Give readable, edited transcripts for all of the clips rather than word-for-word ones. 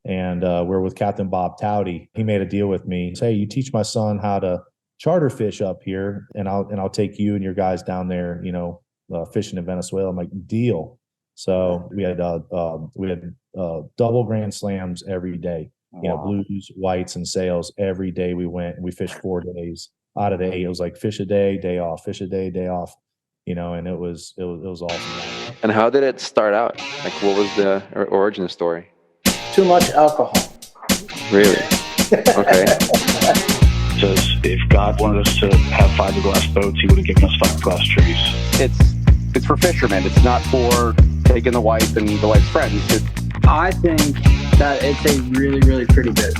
and we're with Captain Bob Towdy. He made a deal with me. Hey, you teach my son how to charter fish up here, and I'll take you and your guys down there, fishing in Venezuela. I'm like, deal. So we had double grand slams every day. Blues, whites, and sales every day. We went and we fished 4 days out of the 8. It was like fish a day off, fish a day off. And it was awesome. And how did it start out? Like, what was the origin story? Too much alcohol. Really? Okay. Says if God wanted us to have fiberglass boats, he would have given us fiberglass trees. It's for fishermen. It's not for taking the wife and the wife's friends. I think that it's a really, really pretty bit.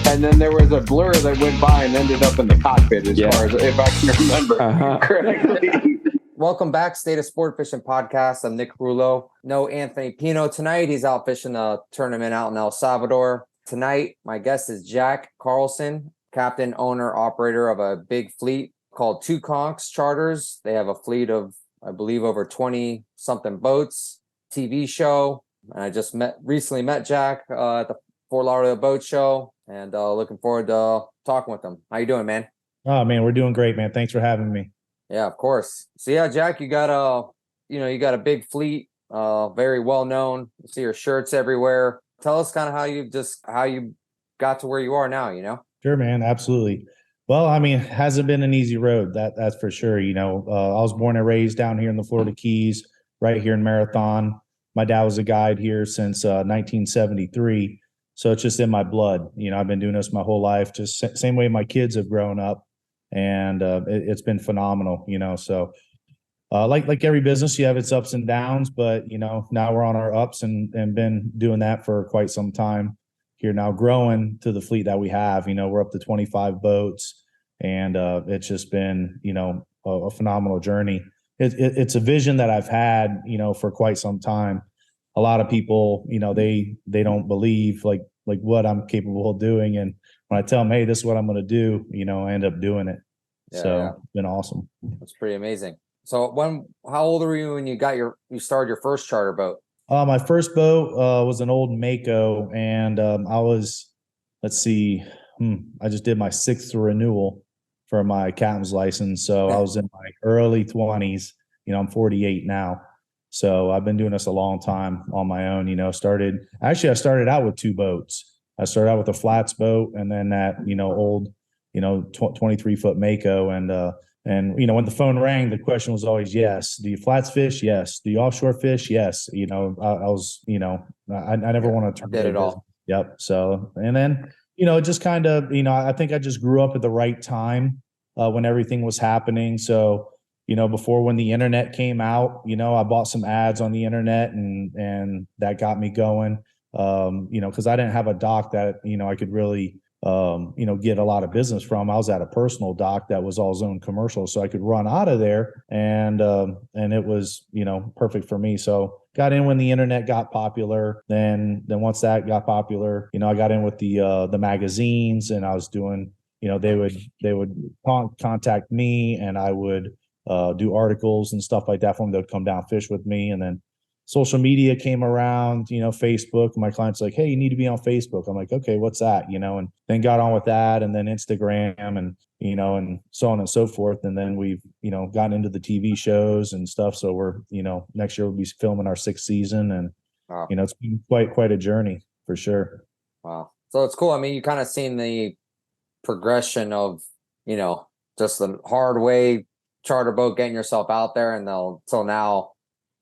And then there was a blur that went by and ended up in the cockpit, as far as if I can remember correctly. Welcome back, State of Sport Fishing Podcast. I'm Nick Rulo. No Anthony Pino tonight. He's out fishing a tournament out in El Salvador. Tonight, my guest is Jack Carlson, captain, owner, operator of a big fleet called Two Conchs Charters. They have a fleet of, I believe, over 20-something boats, TV show. And I just recently met Jack at the Fort Lauderdale Boat Show, and looking forward to talking with him. How you doing, man? Oh, man, we're doing great, man. Thanks for having me. Yeah, of course. So yeah, Jack, you got a big fleet, very well known. You see your shirts everywhere. Tell us kind of how you got to where you are now, Sure, man. Absolutely. Well, I mean, it hasn't been an easy road. That's for sure. I was born and raised down here in the Florida Keys, right here in Marathon. My dad was a guide here since 1973. So it's just in my blood. I've been doing this my whole life, just same way my kids have grown up. And it's been phenomenal, So like every business, you have its ups and downs, but now we're on our ups and been doing that for quite some time here now, growing to the fleet that we have. We're up to 25 boats, and it's just been a phenomenal journey. It's a vision that I've had for quite some time. A lot of people they don't believe like what I'm capable of doing, and when I tell them, hey, this is what I'm going to do, I end up doing it. It's been awesome. That's pretty amazing. So how old were you when you started your first charter boat? My first boat was an old Mako, and I was, I just did my 6th renewal for my captain's license. So I was in my early 20s. I'm 48 now. So I've been doing this a long time on my own. I started out with 2 boats. I started out with a flats boat, and then that old 23-foot Mako, and when the phone rang, the question was always yes. Do you flats fish? Yes. Do you offshore fish? Yes. I was I never want to turn did it all. Yep. So and then just kind of I think I just grew up at the right time when everything was happening. So before when the internet came out, I bought some ads on the internet, and that got me going. Because I didn't have a dock that, I could really, get a lot of business from. I was at a personal dock that was all zone commercial, so I could run out of there, and it was, perfect for me. So got in when the internet got popular. Then once that got popular, I got in with the magazines, and I was doing, they would contact me, and I would do articles and stuff like that for them. They'd come down fish with me, and then social media came around, Facebook. My client's like, hey, you need to be on Facebook. I'm like, okay, what's that? And then got on with that, and then Instagram, and, and so on and so forth. And then we've, gotten into the TV shows and stuff. So we're, next year we'll be filming our 6th season, and, wow. It's been quite a journey for sure. Wow. So it's cool. I mean, you kind of seen the progression of, just the hard way charter boat, getting yourself out there, and till now,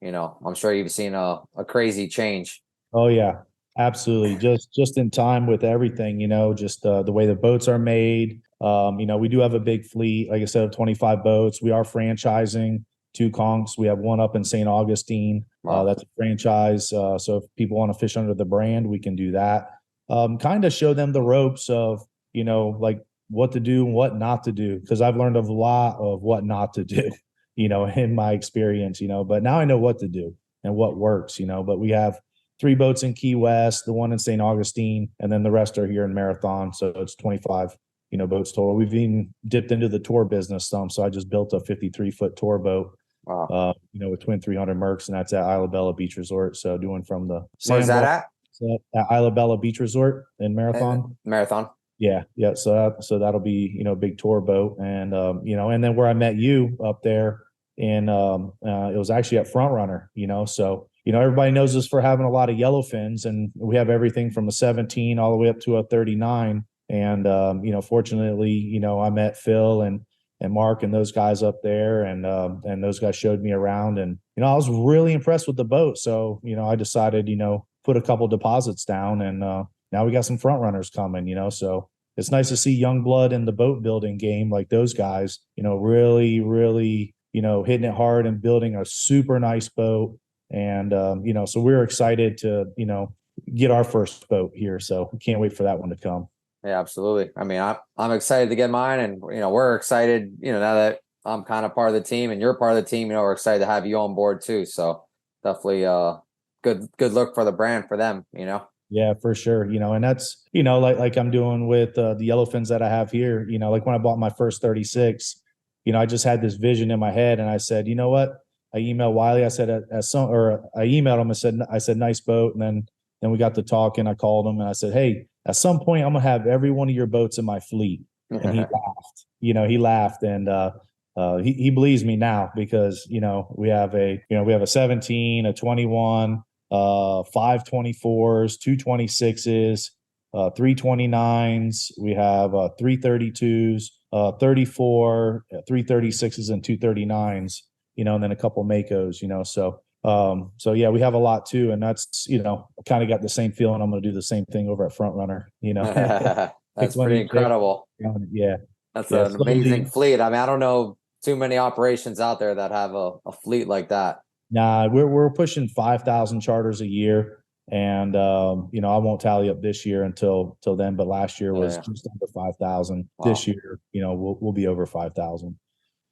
I'm sure you've seen a crazy change. Oh yeah, absolutely. Just in time with everything, just the way the boats are made. We do have a big fleet, like I said, of 25 boats. We are franchising Two Conchs. We have one up in St. Augustine. Wow. That's a franchise. So if people want to fish under the brand, we can do that. Kind of show them the ropes of, like what to do and what not to do. Because I've learned a lot of what not to do. In my experience, but now I know what to do and what works, but we have 3 boats in Key West, the one in St. Augustine, and then the rest are here in Marathon. So it's 25, boats total. We've even dipped into the tour business some. So I just built a 53-foot tour boat, wow. With twin 300 Mercs, and that's at Isla Bella Beach Resort. So doing from the Where's that at? So at Isla Bella Beach Resort in Marathon. Marathon. Yeah. So that'll be, a big tour boat. And, and then where I met you up there in, it was actually at Front Runner, so, everybody knows us for having a lot of yellowfins, and we have everything from a 17 all the way up to a 39. And, fortunately, I met Phil and Mark and those guys up there, and those guys showed me around, and, I was really impressed with the boat. So, I decided, put a couple deposits down, and, now we got some front runners coming, so it's nice to see young blood in the boat building game, like those guys, really, really, hitting it hard and building a super nice boat. And, so we're excited to, get our first boat here. So we can't wait for that one to come. Yeah, absolutely. I mean, I'm excited to get mine, and, we're excited, now that I'm kind of part of the team and you're part of the team, we're excited to have you on board too. So definitely, good look for the brand for them, Yeah, for sure. And that's, like I'm doing with the yellowfins that I have here, like when I bought my first 36, I just had this vision in my head, and I said, you know what? I emailed Wiley. I said, I emailed him. I said, nice boat. And then we got to talking. I called him and I said, hey, at some point I'm going to have every one of your boats in my fleet. And he laughed, he laughed, and he believes me now, because, we have a 17, a 21, 524s, 226s, 329s. We have 332s, 34, 336s, and 239s. And then a couple Makos. So yeah, we have a lot too, and that's kind of got the same feeling. I'm going to do the same thing over at Front Runner. That's pretty incredible. Yeah, that's an amazing fleet. I mean, I don't know too many operations out there that have a fleet like that. Nah, we're pushing 5,000 charters a year, and I won't tally up this year until then. But last year was just under 5,000. Wow. This year, we'll be over 5,000.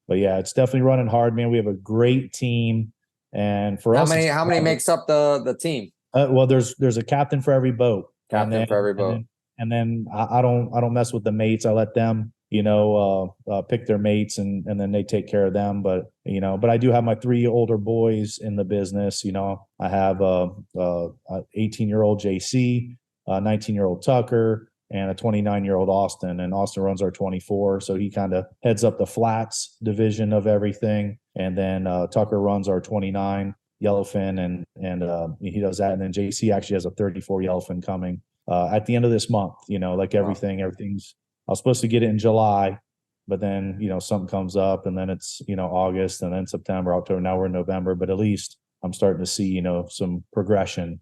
But yeah, it's definitely running hard, man. We have a great team, and for us, how many makes up the team? Well, there's a captain for every boat. Captain for every boat. And then I don't mess with the mates. I let them, pick their mates, and then they take care of them. But I do have my 3 older boys in the business. I have 18-year-old JC, 19-year-old Tucker, and a 29-year-old Austin. And Austin runs our 24, so he kind of heads up the flats division of everything. And then Tucker runs our 29 yellowfin, and he does that. And then JC actually has a 34 yellowfin coming at the end of this month. Like everything's. I was supposed to get it in July, but then something comes up, and then it's August, and then September, October. Now we're in November, but at least I'm starting to see some progression.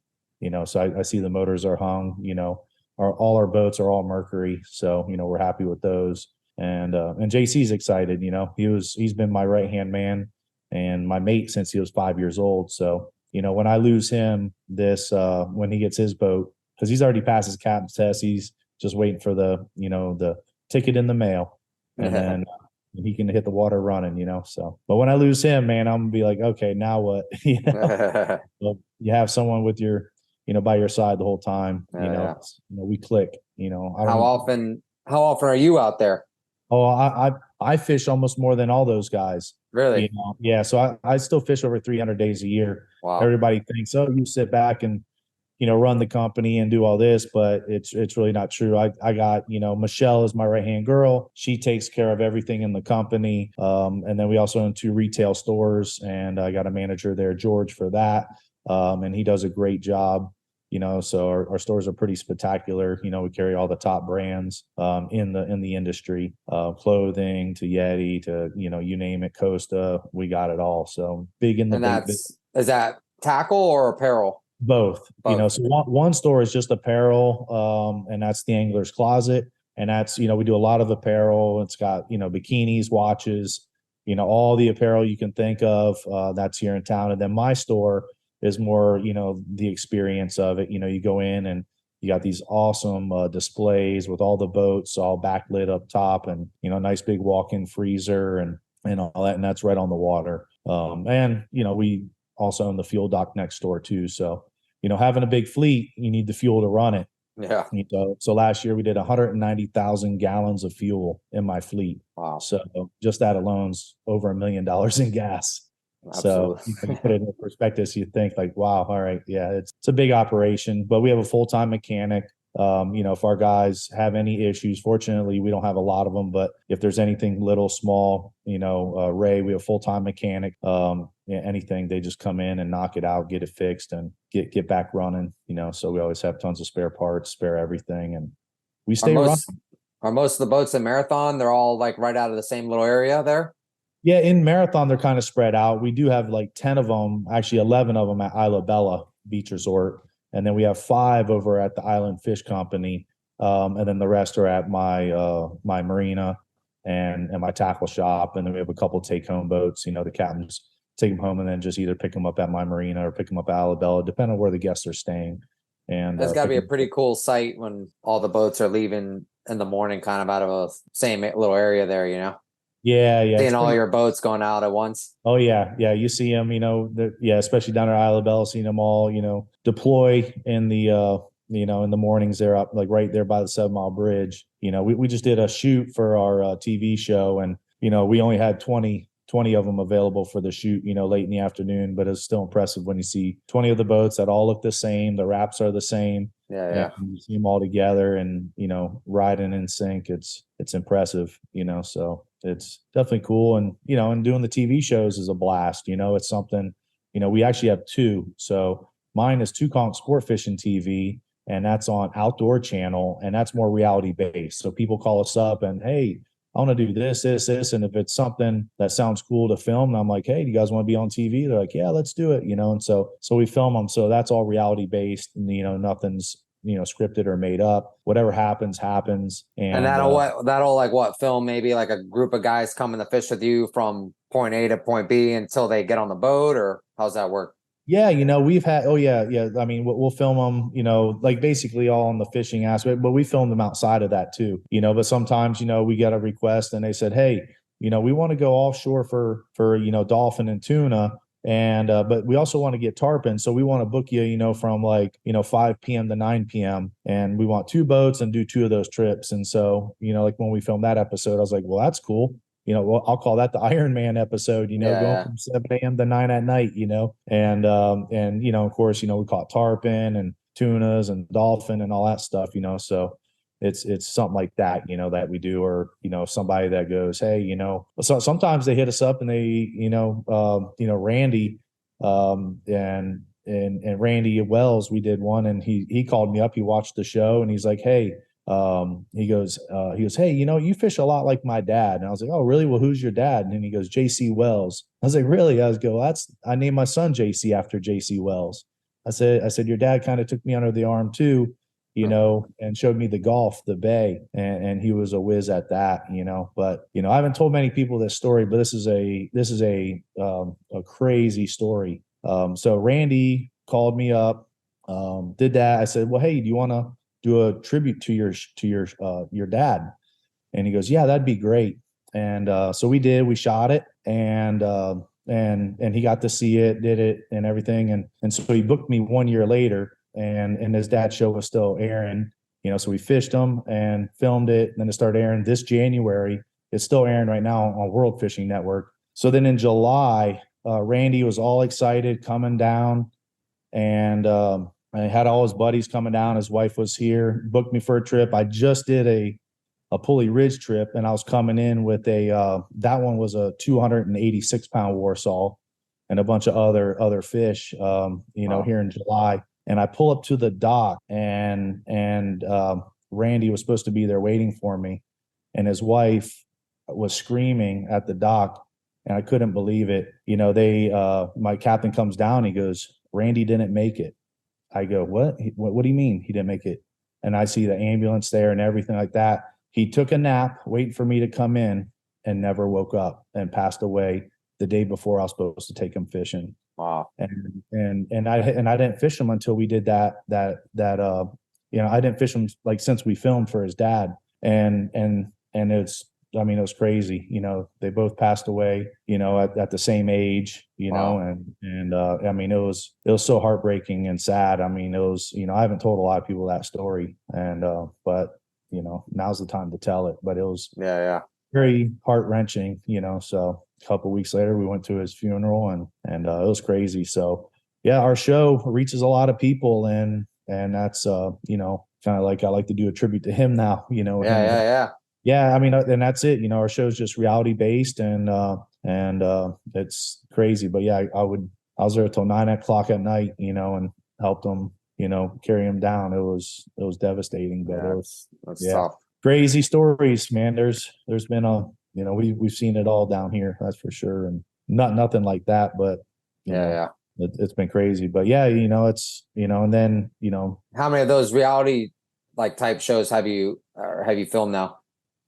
So I see the motors are hung. All our boats are all Mercury, so we're happy with those. And JC's excited. He's been my right hand man and my mate since he was 5 years old. So when I lose him when he gets his boat, because he's already passed his captain's test, he's just waiting for the ticket in the mail, and then he can hit the water running. So, but when I lose him, man, I'm gonna be like, okay, now what? Well, you have someone with your by your side the whole time. We click. How often are you out there? Oh, I fish almost more than all those guys. Really? Yeah. So I still fish over 300 days a year. Wow. Everybody thinks, oh, you sit back and run the company and do all this, but it's really not true. I got, Michelle is my right-hand girl. She takes care of everything in the company. And then we also own 2 retail stores, and I got a manager there, George, for that. And he does a great job. So our stores are pretty spectacular. We carry all the top brands in the industry, clothing to Yeti to you name it, Costa. We got it all. So big in the. And is that tackle or apparel? Both. So one store is just apparel, and that's the Angler's Closet, and that's we do a lot of apparel. It's got bikinis, watches, all the apparel you can think of. That's here in town, and then my store is more, the experience of it. You go in and you got these awesome displays with all the boats all backlit up top, and nice big walk-in freezer and all that, and that's right on the water. And we also own the fuel dock next door too. So having a big fleet, you need the fuel to run it. Yeah. So last year we did 190,000 gallons of fuel in my fleet. Wow. So just that alone's over $1 million in gas. So Absolutely. you put it in perspective, so you think like, wow, all right, yeah, it's a big operation, but we have a full-time mechanic. If our guys have any issues, fortunately, we don't have a lot of them, but if there's anything little, small, Ray, we have a full-time mechanic. Anything, they just come in and knock it out, get it fixed, and get back running. So we always have tons of spare parts, spare everything, and we Are stay running. most of the boats in Marathon, they're all like right out of the same little area there? Yeah, in Marathon, they're kind of spread out. We do have like 10 of them, actually 11 of them at Isla Bella Beach Resort. And then we have 5 over at the Island Fish Company. And then the rest are at my marina and my tackle shop. And then we have a couple take-home boats. The captains take them home and then just either pick them up at my marina or pick them up at Isla Bella, depending on where the guests are staying. And That's got to be a pretty cool sight when all the boats are leaving in the morning, kind of out of a same little area there, Yeah. Seeing all your boats going out at once. Oh yeah. You see them, especially down at Isla Bella, seeing them all, deploy in the, in the mornings. They're up like right there by the 7 Mile Bridge. We just did a shoot for our TV show, and we only had 20 of them available for the shoot, late in the afternoon. But it's still impressive when you see 20 of the boats that all look the same. The wraps are the same. Yeah. And you see them all together and riding in sync. It's impressive. So it's definitely cool. And and doing the TV shows is a blast. It's something. We actually have 2. So mine is Two Conchs Sportfishing TV, and that's on Outdoor Channel, and that's more reality based. So people call us up and, hey, I want to do this, and if it's something that sounds cool to film, and I'm like, hey, do you guys want to be on TV? They're like, yeah, let's do it. And so we film them. So that's all reality based, and nothing's scripted or made up. Whatever happens. And that'll like what, film maybe like a group of guys coming to fish with you from point A to point B until they get on the boat, or how's that work? Yeah, we've had, I mean, we'll film them, like basically all on the fishing aspect, but we film them outside of that too, but sometimes, we get a request and they said, hey, we want to go offshore for dolphin and tuna. And, but we also want to get tarpon. So we want to book you, from like, 5 PM to 9 PM. And we want 2 boats and do 2 of those trips. And so, like when we filmed that episode, I was like, well, that's cool. Well, I'll call that the Iron Man episode, going from 7 AM to 9 at night, and of course, we caught tarpon and tunas and dolphin and all that stuff, so it's something like that, that we do. Or, somebody that goes, hey, so sometimes they hit us up and they, Randy, and Randy Wells, we did one, and he called me up, he watched the show, and he's like, hey, he goes, hey, you fish a lot like my dad. And I was like, oh, really? Well, who's your dad? And then he goes, JC Wells. I was like, really? I named my son JC after JC Wells. I said, your dad kind of took me under the arm too, and showed me the Gulf, the Bay, and he was a whiz at that, but, I haven't told many people this story, but this is a crazy story. So Randy called me up, did that. I said, well, hey, do you want to do a tribute to your dad? And he goes, yeah, that'd be great. And so we shot it, and he got to see it, did it and everything. And so he booked me 1 year later, and his dad's show was still airing, so we fished them and filmed it. And then it started airing this January. It's still airing right now on World Fishing Network. So then in July, Randy was all excited coming down, and I had all his buddies coming down. His wife was here, booked me for a trip. I just did a Pulley Ridge trip, and I was coming in with that one was a 286-pound Warsaw and a bunch of other fish, wow, here in July. And I pull up to the dock, and Randy was supposed to be there waiting for me, and his wife was screaming at the dock, and I couldn't believe it. My captain comes down, he goes, Randy didn't make it. I go, what do you mean he didn't make it? And I see the ambulance there and everything like that. He took a nap waiting for me to come in and never woke up, and passed away the day before I was supposed to take him fishing. Wow. And I didn't fish him until we did that. I didn't fish him like since we filmed for his dad. And it was crazy. They both passed away, at the same age, wow, and it was so heartbreaking and sad. It was, I haven't told a lot of people that story, and, but, now's the time to tell it. But it was yeah, very heart wrenching, so a couple of weeks later, we went to his funeral, and it was crazy. So yeah, our show reaches a lot of people, and that's kind of like I like to do a tribute to him now. Yeah. I mean, and that's it. Our show's just reality based, and it's crazy. But yeah, I was there till 9 o'clock at night, and helped them, carry him down. It was devastating, but that's tough. Crazy stories, man. There's been we've seen it all down here, that's for sure, and nothing like that, but it's been crazy. But yeah, it's and then how many of those reality like type shows have you filmed now?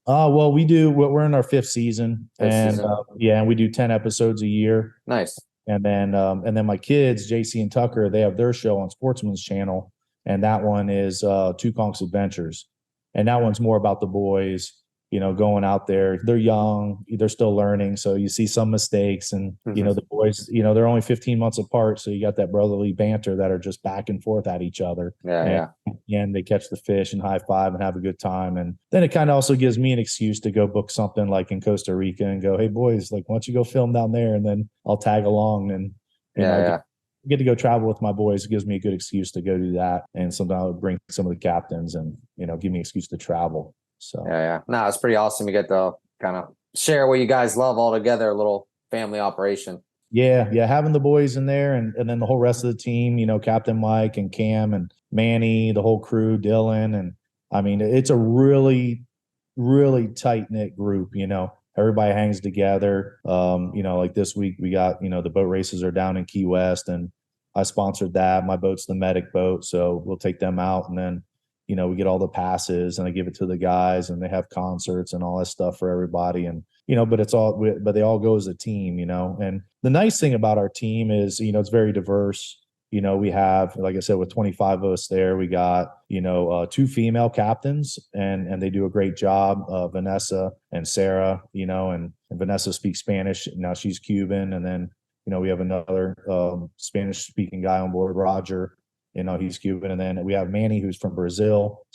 Well, we're in our 5th season, and we do 10 episodes a year. Nice. And then my kids, JC and Tucker, they have their show on Sportsman's Channel, and that one is Two Conchs Adventures. And that one's more about the boys, going out there. They're young, they're still learning. So you see some mistakes, and, the boys, they're only 15 months apart. So you got that brotherly banter that are just back and forth at each other. And they catch the fish and high five and have a good time. And then it kind of also gives me an excuse to go book something like in Costa Rica and go, hey boys, like, why don't you go film down there? And then I'll tag along, and get to go travel with my boys. It gives me a good excuse to go do that. And sometimes I would bring some of the captains and, give me an excuse to travel. So no, it's pretty awesome. You get to kind of share what you guys love all together, a little family operation. Yeah. Having the boys in there, and then the whole rest of the team, Captain Mike and Cam and Manny, the whole crew, Dylan. And I mean, it's a really, really tight knit group, everybody hangs together. Like this week we got, the boat races are down in Key West, and I sponsored that. My boat's the medic boat, so we'll take them out, and then we get all the passes, and I give it to the guys, and they have concerts and all that stuff for everybody. And, but they all go as a team, and the nice thing about our team is, it's very diverse. We have, like I said, with 25 of us there, we got, 2 female captains, and they do a great job, Vanessa and Sarah, and Vanessa speaks Spanish. Now she's Cuban. And then, we have another Spanish speaking guy on board, Roger. He's Cuban. And then we have Manny, who's from Brazil.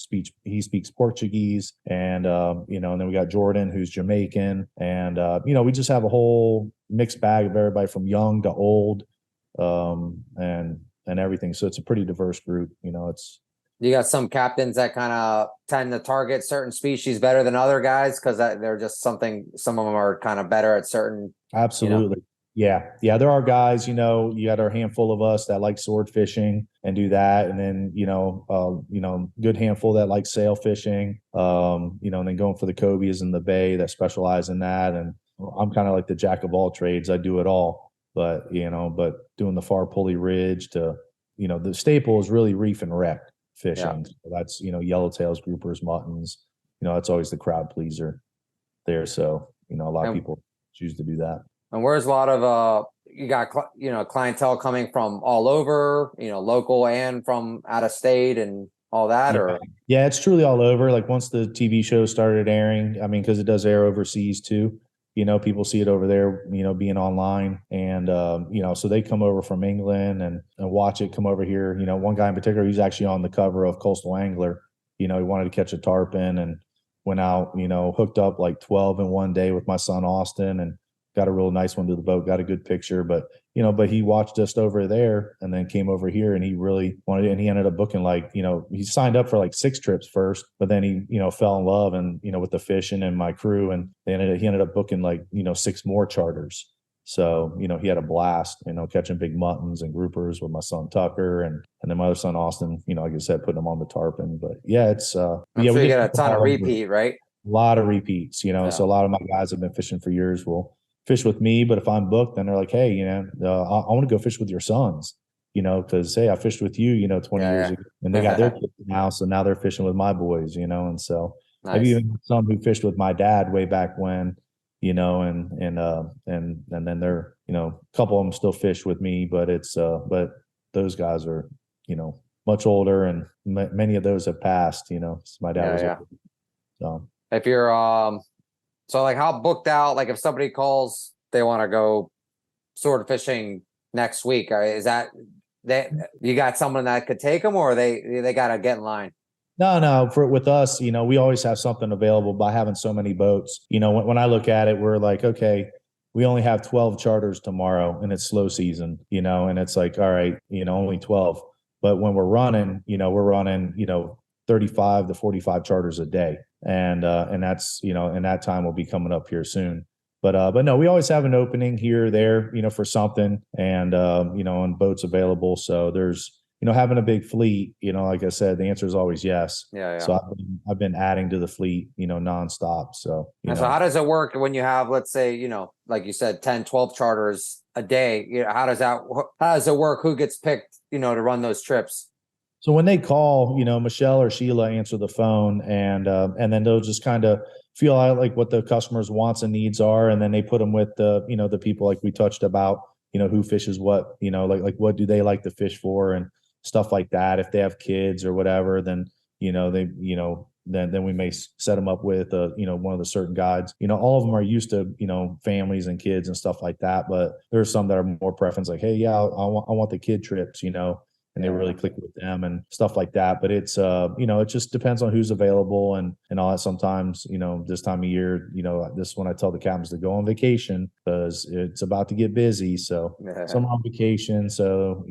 He speaks Portuguese. And, and then we got Jordan, who's Jamaican. And, we just have a whole mixed bag of everybody from young to old, and everything. So it's a pretty diverse group. You got some captains that kind of tend to target certain species better than other guys, because they're just some of them are kind of better at certain. Absolutely. Yeah. There are guys, you got our handful of us that like sword fishing and do that. And then, good handful that like sail fishing, and then going for the cobias in the bay that specialize in that. And I'm kind of like the jack of all trades. I do it all, but doing the far pulley ridge to, the staple is really reef and wreck fishing. So that's, yellowtails, groupers, muttons, that's always the crowd pleaser there. So, a lot of people choose to do that. And where's a lot of you got clientele coming from all over, local and from out of state and all that? Or it's truly all over. Like once the TV show started airing, I mean, because it does air overseas too, people see it over there, being online, and so they come over from England and watch it come over here. One guy in particular, he's actually on the cover of Coastal Angler. He wanted to catch a tarpon and went out, hooked up like 12 in one day with my son Austin, and got a real nice one to the boat, got a good picture. But he watched us over there and then came over here, and he really wanted it. And he ended up booking he signed up for like 6 trips first, but then he, fell in love and, with the fishing and my crew. And he ended up booking 6 more charters. So, he had a blast, catching big muttons and groupers with my son Tucker and then my other son Austin, like I said, putting them on the tarpon. But yeah, it's sure you get a ton of repeat, right? A lot of repeats, so a lot of my guys have been fishing for years will fish with me, but if I'm booked, then they're like, hey, I want to go fish with your sons, because hey, I fished with you, 20 years ago, and they got their kids now, so now they're fishing with my boys, and so I've even got some who fished with my dad way back when, and then they're, a couple of them still fish with me, but it's but those guys are, much older, and many of those have passed, my dad was older. So if you're so like how booked out, like if somebody calls, they want to go sword fishing next week, is that you got someone that could take them, or they got to get in line? No, with us, we always have something available by having so many boats. When I look at it, we're like, okay, we only have 12 charters tomorrow and it's slow season, and it's like, all right, only 12. But when we're running, we're running, 35 to 45 charters a day. And that's, and that time will be coming up here soon. But no, we always have an opening here or there, for something, and, and boats available. So there's, having a big fleet, like I said, the answer is always yes. Yeah. So I've been adding to the fleet, nonstop. So, so how does it work when you have, let's say, like you said, 10, 12 charters a day? How does it work? Who gets picked, to run those trips? So when they call, Michelle or Sheila answer the phone, and then they'll just kind of feel out like what the customer's wants and needs are. And then they put them with the people like we touched about, who fishes what, like what do they like to fish for and stuff like that. If they have kids or whatever, then, then we may set them up with, one of the certain guides. All of them are used to, families and kids and stuff like that. But there's some that are more preference, like, hey, yeah, I want the kid trips, and they really click with them and stuff like that. But it's, it just depends on who's available and all that. Sometimes, this time of year, this is when I tell the captains to go on vacation because it's about to get busy. So some are on vacation. So,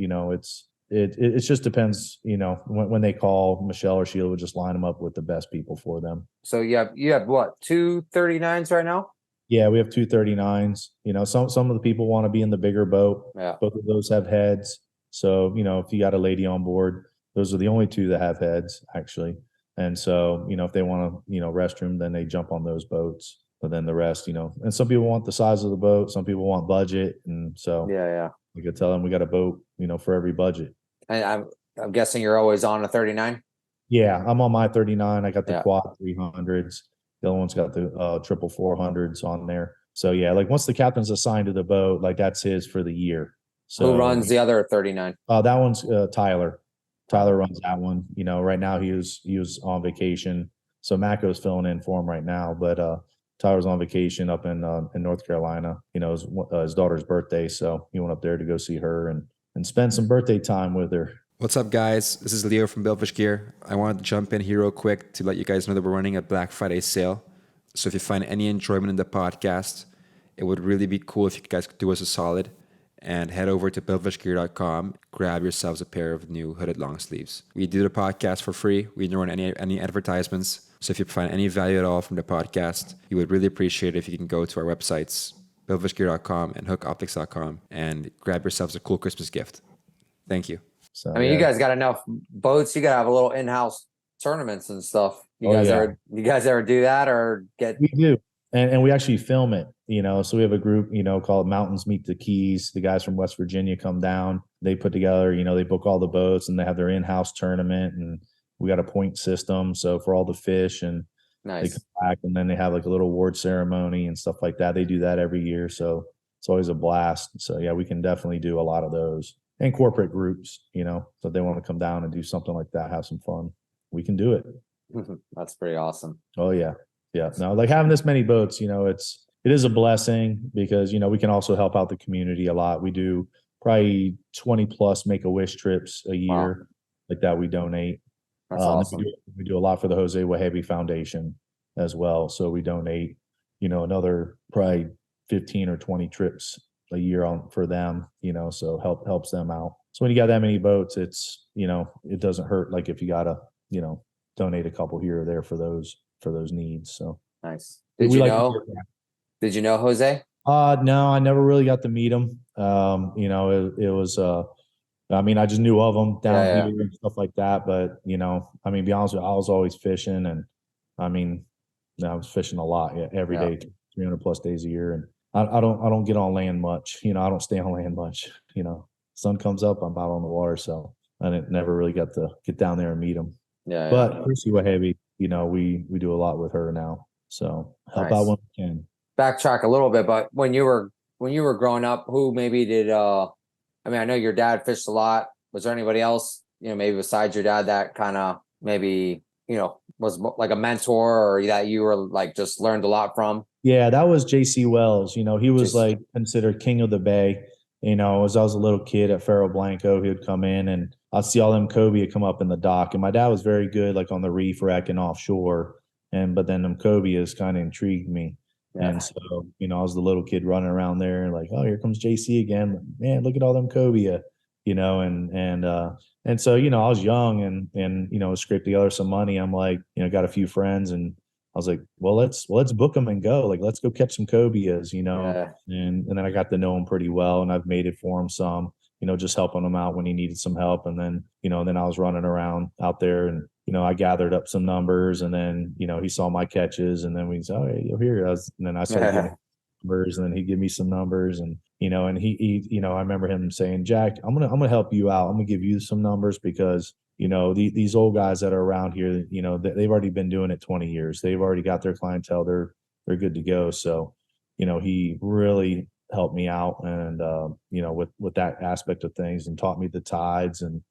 it just depends, when they call, Michelle or Sheila would just line them up with the best people for them. So you have what, 239s right now? Yeah, we have 239s. Some of the people want to be in the bigger boat. Yeah. Both of those have heads. So, if you got a lady on board, those are the only two that have heads, actually. And so, if they want to, restroom, then they jump on those boats. But then the rest, and some people want the size of the boat. Some people want budget. And so, yeah, we could tell them we got a boat, for every budget. And I'm guessing you're always on a 39? Yeah, I'm on my 39. I got the quad 300s. The other one's got the triple 400s on there. So, yeah, like once the captain's assigned to the boat, like that's his for the year. So who runs the other 39? That one's Tyler. Tyler runs that one. Right now he was on vacation, so Mako's filling in for him right now. But Tyler's on vacation up in North Carolina. His daughter's birthday, so he went up there to go see her and spend some birthday time with her. What's up, guys? This is Leo from Billfish Gear. I wanted to jump in here real quick to let you guys know that we're running a Black Friday sale. So if you find any enjoyment in the podcast, it would really be cool if you guys could do us a solid and head over to billfishgear.com, grab yourselves a pair of new hooded long sleeves. We do the podcast for free. We don't run any advertisements. So if you find any value at all from the podcast, we would really appreciate it if you can go to our websites, billfishgear.com and hookoptics.com, and grab yourselves a cool Christmas gift. Thank you. So, you guys got enough boats. You got to have a little in-house tournaments and stuff. You guys ever do that or get? We do. And we actually film it, so we have a group, called Mountains Meet the Keys. The guys from West Virginia come down, they put together, they book all the boats and they have their in-house tournament, and we got a point system. So for all the fish, and nice. They come back and then they have like a little award ceremony and stuff like that. They do that every year. So it's always a blast. So yeah, we can definitely do a lot of those, and corporate groups, so if they want to come down and do something like that, have some fun, we can do it. That's pretty awesome. Oh yeah. Yeah, no, like having this many boats, it is a blessing because, we can also help out the community a lot. We do probably 20 plus Make-A-Wish trips a year like that we donate. That's awesome. We do a lot for the Jose Wahabi Foundation as well. So we donate, another probably 15 or 20 trips a year for them, so helps them out. So when you got that many boats, it's, it doesn't hurt like if you gotta, donate a couple here or there for those needs. So nice. Did you know Jose? No, I never really got to meet him. It was I just knew of him down here and stuff like that. But be honest with you, I was always fishing, and I was fishing a lot, every day, 300 plus days a year. And I don't get on land much. I don't stay on land much. Sun comes up, I'm out on the water. So I never really got to get down there and meet him. Yeah. But Chrissy Wahabi, we do a lot with her now. So help out when we can. Backtrack a little bit, but when you were growing up, who maybe did I know your dad fished a lot. Was there anybody else, maybe besides your dad that kind of maybe, was like a mentor or that you were like just learned a lot from? Yeah, that was JC Wells. He was like considered king of the bay. As I was a little kid at Faro Blanco, he would come in and I'd see all them cobia come up in the dock. And my dad was very good, like on the reef wreck and offshore. But then them cobias kind of intrigued me. Yeah. And so, I was the little kid running around there like, oh, here comes JC again. Man, look at all them cobia, and so, I was young and scraped together some money. I'm like, got a few friends and I was like, well, let's book them and go. Like, let's go catch some cobias, Yeah. and then I got to know him pretty well and I've made it for him some, just helping him out when he needed some help. And then, then I was running around out there and, I gathered up some numbers and then, he saw my catches and then we said, oh, hey, you're here. And then I started giving numbers and then he'd give me some numbers and, and he I remember him saying, Jack, I'm going to help you out. I'm gonna give you some numbers because, these old guys that are around here, they've already been doing it 20 years. They've already got their clientele. They're good to go. So, he really helped me out and, with that aspect of things and taught me the tides and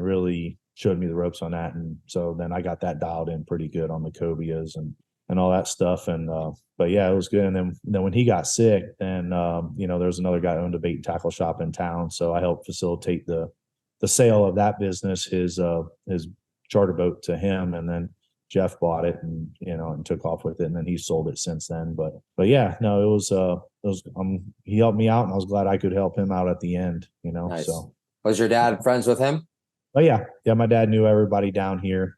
really showed me the ropes on that. And so then I got that dialed in pretty good on the cobias and all that stuff. And, but yeah, it was good. And then when he got sick, then, there was another guy who owned a bait and tackle shop in town. So I helped facilitate the sale of that business, his charter boat to him. And then Jeff bought it and, and took off with it. And then he sold it since then. But yeah, no, it was he helped me out and I was glad I could help him out at the end, Nice. So. Was your dad friends with him? Oh yeah. My dad knew everybody down here,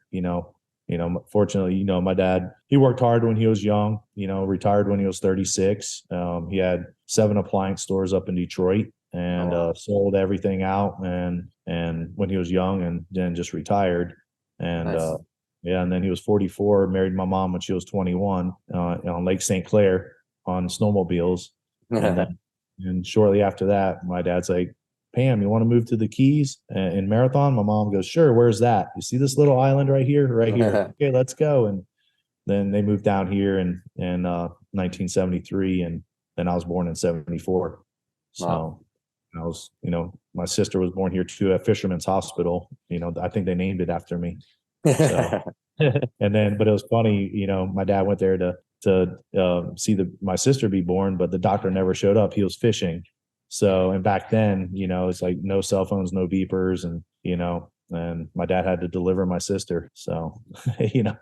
fortunately, my dad, he worked hard when he was young, retired when he was 36. He had 7 appliance stores up in Detroit and sold everything out and when he was young and then just retired. And Nice. and then he was 44, married my mom when she was 21 on Lake St. Clair on snowmobiles. And shortly after that, my dad's like, Pam, you want to move to the Keys in Marathon? My mom goes, sure. Where's that? You see this little island right here? Right here. Okay, let's go. And then they moved down here in 1973. And then I was born in 74. So Wow. I was, my sister was born here too at Fisherman's Hospital. I think they named it after me. So, and then, but it was funny, my dad went there to see my sister be born, but the doctor never showed up. He was fishing. So, and back then, it's like no cell phones, no beepers and, and my dad had to deliver my sister. So, Yeah.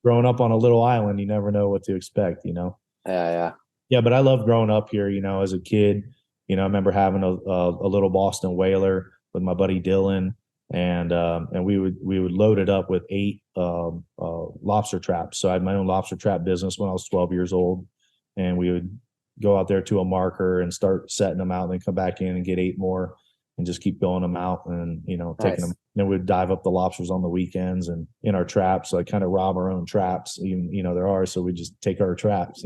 growing up on a little island, you never know what to expect, Yeah. Yeah, but I love growing up here, as a kid. I remember having a little Boston whaler with my buddy Dylan, and we would load it up with 8 lobster traps. So I had my own lobster trap business when I was 12 years old, and we would go out there to a marker and start setting them out, and then come back in and get 8 more, and just keep going them out, and taking them. Then we'd dive up the lobsters on the weekends and in our traps, like kind of rob our own traps. Even there are, so we just take our traps.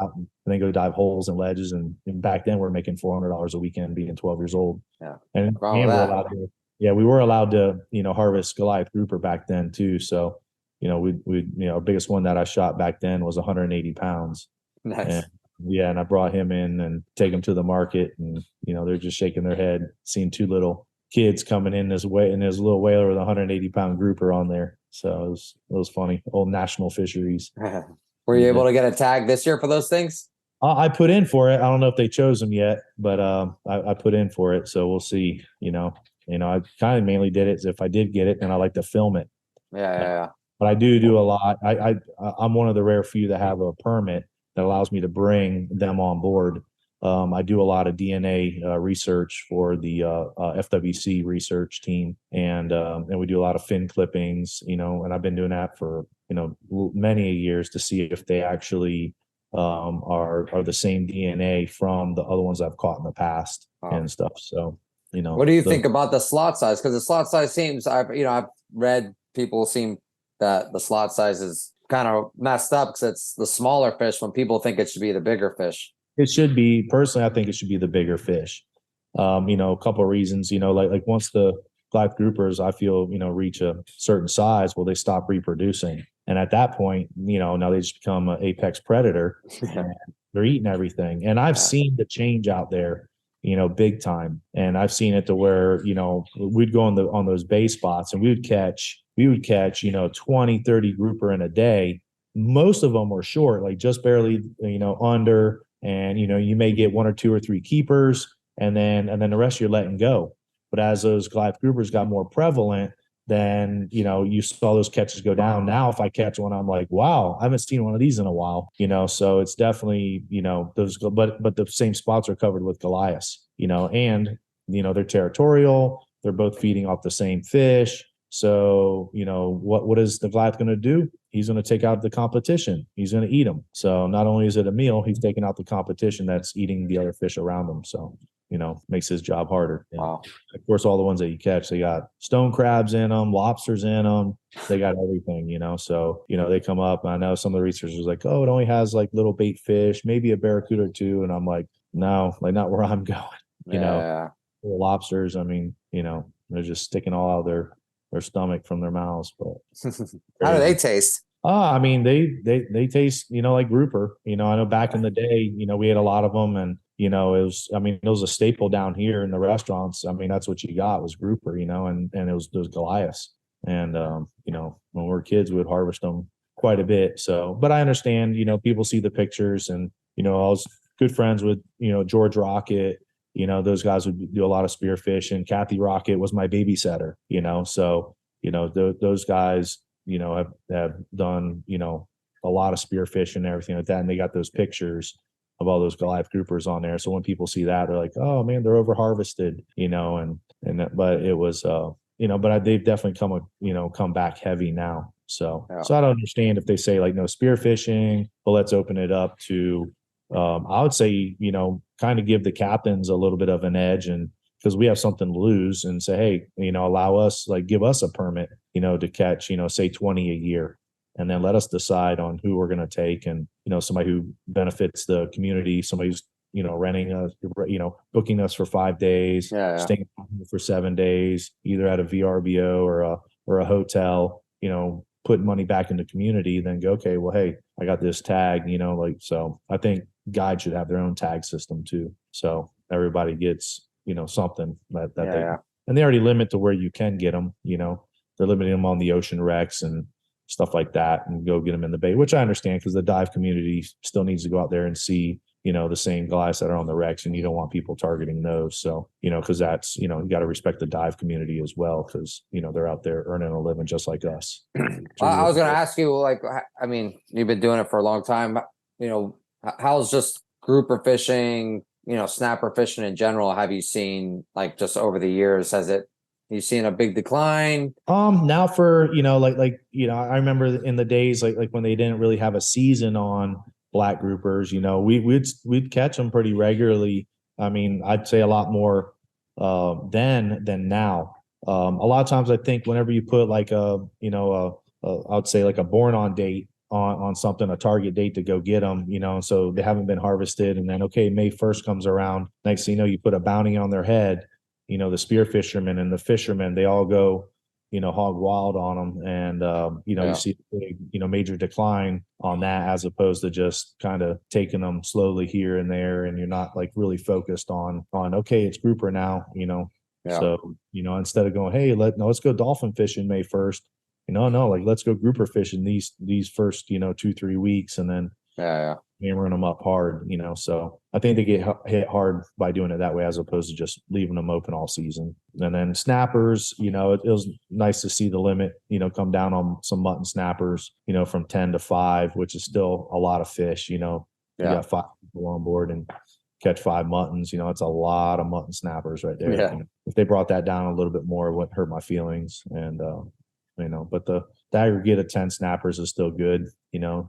Out and then go dive holes and ledges. And back then we're making $400 a weekend being 12 years old. Yeah. And we were allowed to, harvest Goliath grouper back then too. So, our biggest one that I shot back then was 180 pounds. Nice. And I brought him in and take him to the market and, they're just shaking their head, seeing 2 little kids coming in this little whaler with a 180 pound grouper on there. So it was funny. Old national fisheries. Were you able to get a tag this year for those things? I put in for it. I don't know if they chose them yet, but I put in for it. So we'll see. I kind of mainly did it. If I did get it, then I like to film it. Yeah. But I do a lot. I'm one of the rare few that have a permit that allows me to bring them on board. I do a lot of DNA research for the FWC research team, and we do a lot of fin clippings. And I've been doing that for many years to see if they actually are the same DNA from the other ones I've caught in the past. Wow. And stuff. So what do you think about the slot size? Because the slot size seems I've read people seem that the slot size is kind of messed up because it's the smaller fish when people think it should be the bigger fish. It should be, personally, I think it should be the bigger fish. A couple of reasons, like once the Goliath groupers, I feel, reach a certain size, well, they stop reproducing. And at that point, now they just become an apex predator. And they're eating everything. And I've seen the change out there, big time. And I've seen it to where, we'd go on those bay spots and we would catch, 20, 30 grouper in a day. Most of them were short, like just barely, under. And, you may get 1 or 2 or 3 keepers and then the rest you're letting go. But as those Goliath groupers got more prevalent, then, you saw those catches go down. Now, if I catch one, I'm like, wow, I haven't seen one of these in a while, so it's definitely, those, but the same spots are covered with Goliaths, and, they're territorial. They're both feeding off the same fish. So, what is the Goliath going to do? He's going to take out the competition. He's going to eat them. So not only is it a meal, he's taking out the competition that's eating the other fish around him. So, makes his job harder. Wow. And of course, all the ones that you catch, they got stone crabs in them, lobsters in them. They got everything, So, they come up. And I know some of the researchers like, oh, it only has like little bait fish, maybe a barracuda or two. And I'm like, no, like not where I'm going, Yeah. The lobsters, I mean, they're just sticking all out of their stomach from their mouths. But How do they taste? I mean, they taste, like grouper. I know back in the day, we had a lot of them, and it was a staple down here in the restaurants. I mean, that's what you got was grouper, and it was those Goliaths. And when we were kids, we would harvest them quite a bit. So, but I understand, people see the pictures, and I was good friends with George Rocket. Those guys would do a lot of spearfish, and Kathy Rocket was my babysitter, so, those guys, have done, a lot of spearfish and everything like that. And they got those pictures of all those Goliath groupers on there. So when people see that, they're like, oh man, they're over harvested, but it was, they've definitely come back heavy now. So, Yeah. So I don't understand if they say like no spearfishing, but let's open it up to, I would say, kind of give the captains a little bit of an edge, and because we have something to lose, and say, hey, allow us, like give us a permit, to catch, say 20 a year, and then let us decide on who we're going to take, and, somebody who benefits the community, somebody who's, renting us, booking us for 5 days, staying for 7 days, either at a VRBO or a hotel, putting money back in the community, then go, okay, well, hey, I got this tag, so I think guides should have their own tag system too. So everybody gets, something that they, and they already limit to where you can get them, they're limiting them on the ocean wrecks and stuff like that, and go get them in the bay, which I understand, because the dive community still needs to go out there and see, the same Goliaths that are on the wrecks, and you don't want people targeting those. So, because that's, you got to respect the dive community as well, because, they're out there earning a living just like us. I was going to ask you, like, I mean, you've been doing it for a long time, how's just grouper fishing, snapper fishing in general, have you seen, like, just over the years? You seen a big decline? Now for, I remember in the days, like when they didn't really have a season on black groupers, we'd catch them pretty regularly. I mean, I'd say a lot more then than now. A lot of times I think whenever you put like I'd say like a born on date on something, a target date to go get them, so they haven't been harvested, and then, okay, May 1st comes around. Next thing you know, you put a bounty on their head, the spear fishermen and the fishermen, they all go, hog wild on them. And, you see a big, major decline on that, as opposed to just kind of taking them slowly here and there. And you're not like really focused on, okay, it's grouper now, So, instead of going, hey, let's go dolphin fishing May 1st, no, like let's go grouper fishing these first, 2-3 weeks, and then hammering them up hard, so I think they get hit hard by doing it that way, as opposed to just leaving them open all season. And then snappers, it was nice to see the limit, come down on some mutton snappers, from 10 to 5, which is still a lot of fish. You got 5 people on board and catch 5 muttons, it's a lot of mutton snappers right there. If they brought that down a little bit more, it wouldn't hurt my feelings. And but the aggregate of 10 snappers is still good.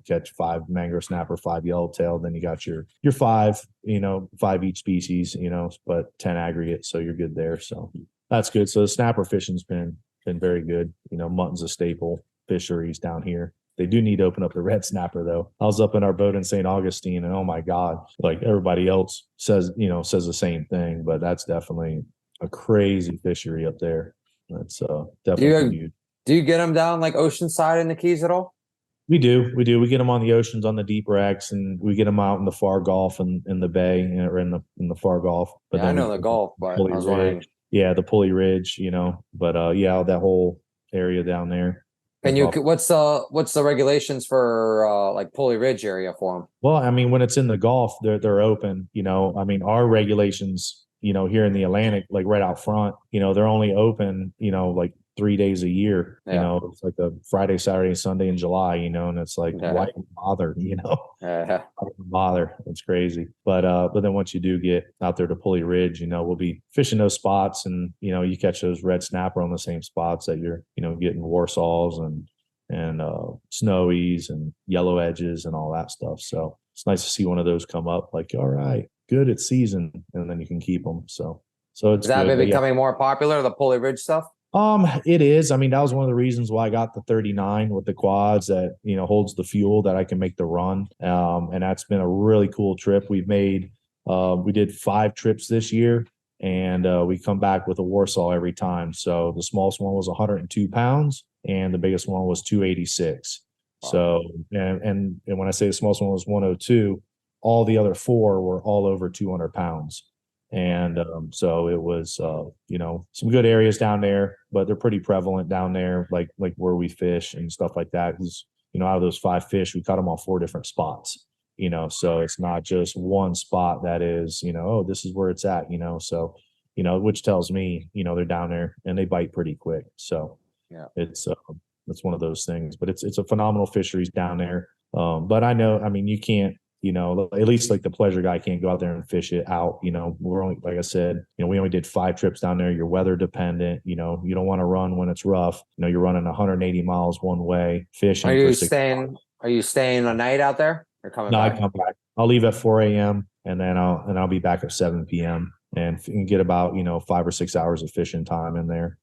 Catch 5 mangrove snapper, 5 yellowtail, then you got your 5, 5 each species, but 10 aggregate, so you're good there. So that's good. So the snapper fishing's been very good. Mutton's a staple fisheries down here. They do need to open up the red snapper though. I was up in our boat in St. Augustine, and oh my God, like everybody else says the same thing, but that's definitely a crazy fishery up there. That's definitely huge. Do you get them down like Oceanside in the Keys at all? We do. We get them on the oceans, on the deep wrecks, and we get them out in the far Gulf and in the bay, or in the far Gulf. But I know the Gulf, but I was wondering. Yeah, the Pulley Ridge, but that whole area down there. And what's the regulations for like Pulley Ridge area for them? Well, I mean, when it's in the Gulf, they're open. I mean, our regulations, here in the Atlantic, like right out front, they're only open, like 3 days a year. Yeah. You know, it's like a Friday, Saturday, Sunday in July, you know, and it's like, why even bother, you know? Yeah. Why even bother? It's crazy. But then once you do get out there to Pulley Ridge, you know, we'll be fishing those spots, and, you know, you catch those red snapper on the same spots that you're, you know, getting Warsaws and snowies and yellow edges and all that stuff. So it's nice to see one of those come up, like, all right, good, it's season, and then you can keep them. So it's Is that good. becoming more popular, the Pulley Ridge stuff? It is. I mean, that was one of the reasons why I got the 39 with the quads, that, you know, holds the fuel that I can make the run. And that's been a really cool trip. We did 5 trips this year, and we come back with a Warsaw every time. So the smallest one was 102 pounds and the biggest one was 286. Wow. So, and when I say the smallest one was 102, all the other 4 were all over 200 pounds. And so it was, you know, some good areas down there, but they're pretty prevalent down there, like where we fish and stuff like that. Because, you know, out of those 5 fish, we caught them on 4 different spots, you know, so it's not just one spot that is, you know, oh, this is where it's at, you know, so, you know, which tells me, you know, they're down there and they bite pretty quick. So yeah, it's one of those things, but it's a phenomenal fisheries down there. But I know, I mean, you can't, you know, at least like the pleasure guy can't go out there and fish it out. You know, we're only, like I said, you know, we only did 5 trips down there. You're weather dependent. You know, you don't want to run when it's rough. You know, you're running 180 miles one way fishing. Are you staying a night out there or coming back? I come back. I'll leave at 4 a.m. and then I'll be back at 7 p.m. and get about, you know, 5 or 6 hours of fishing time in there.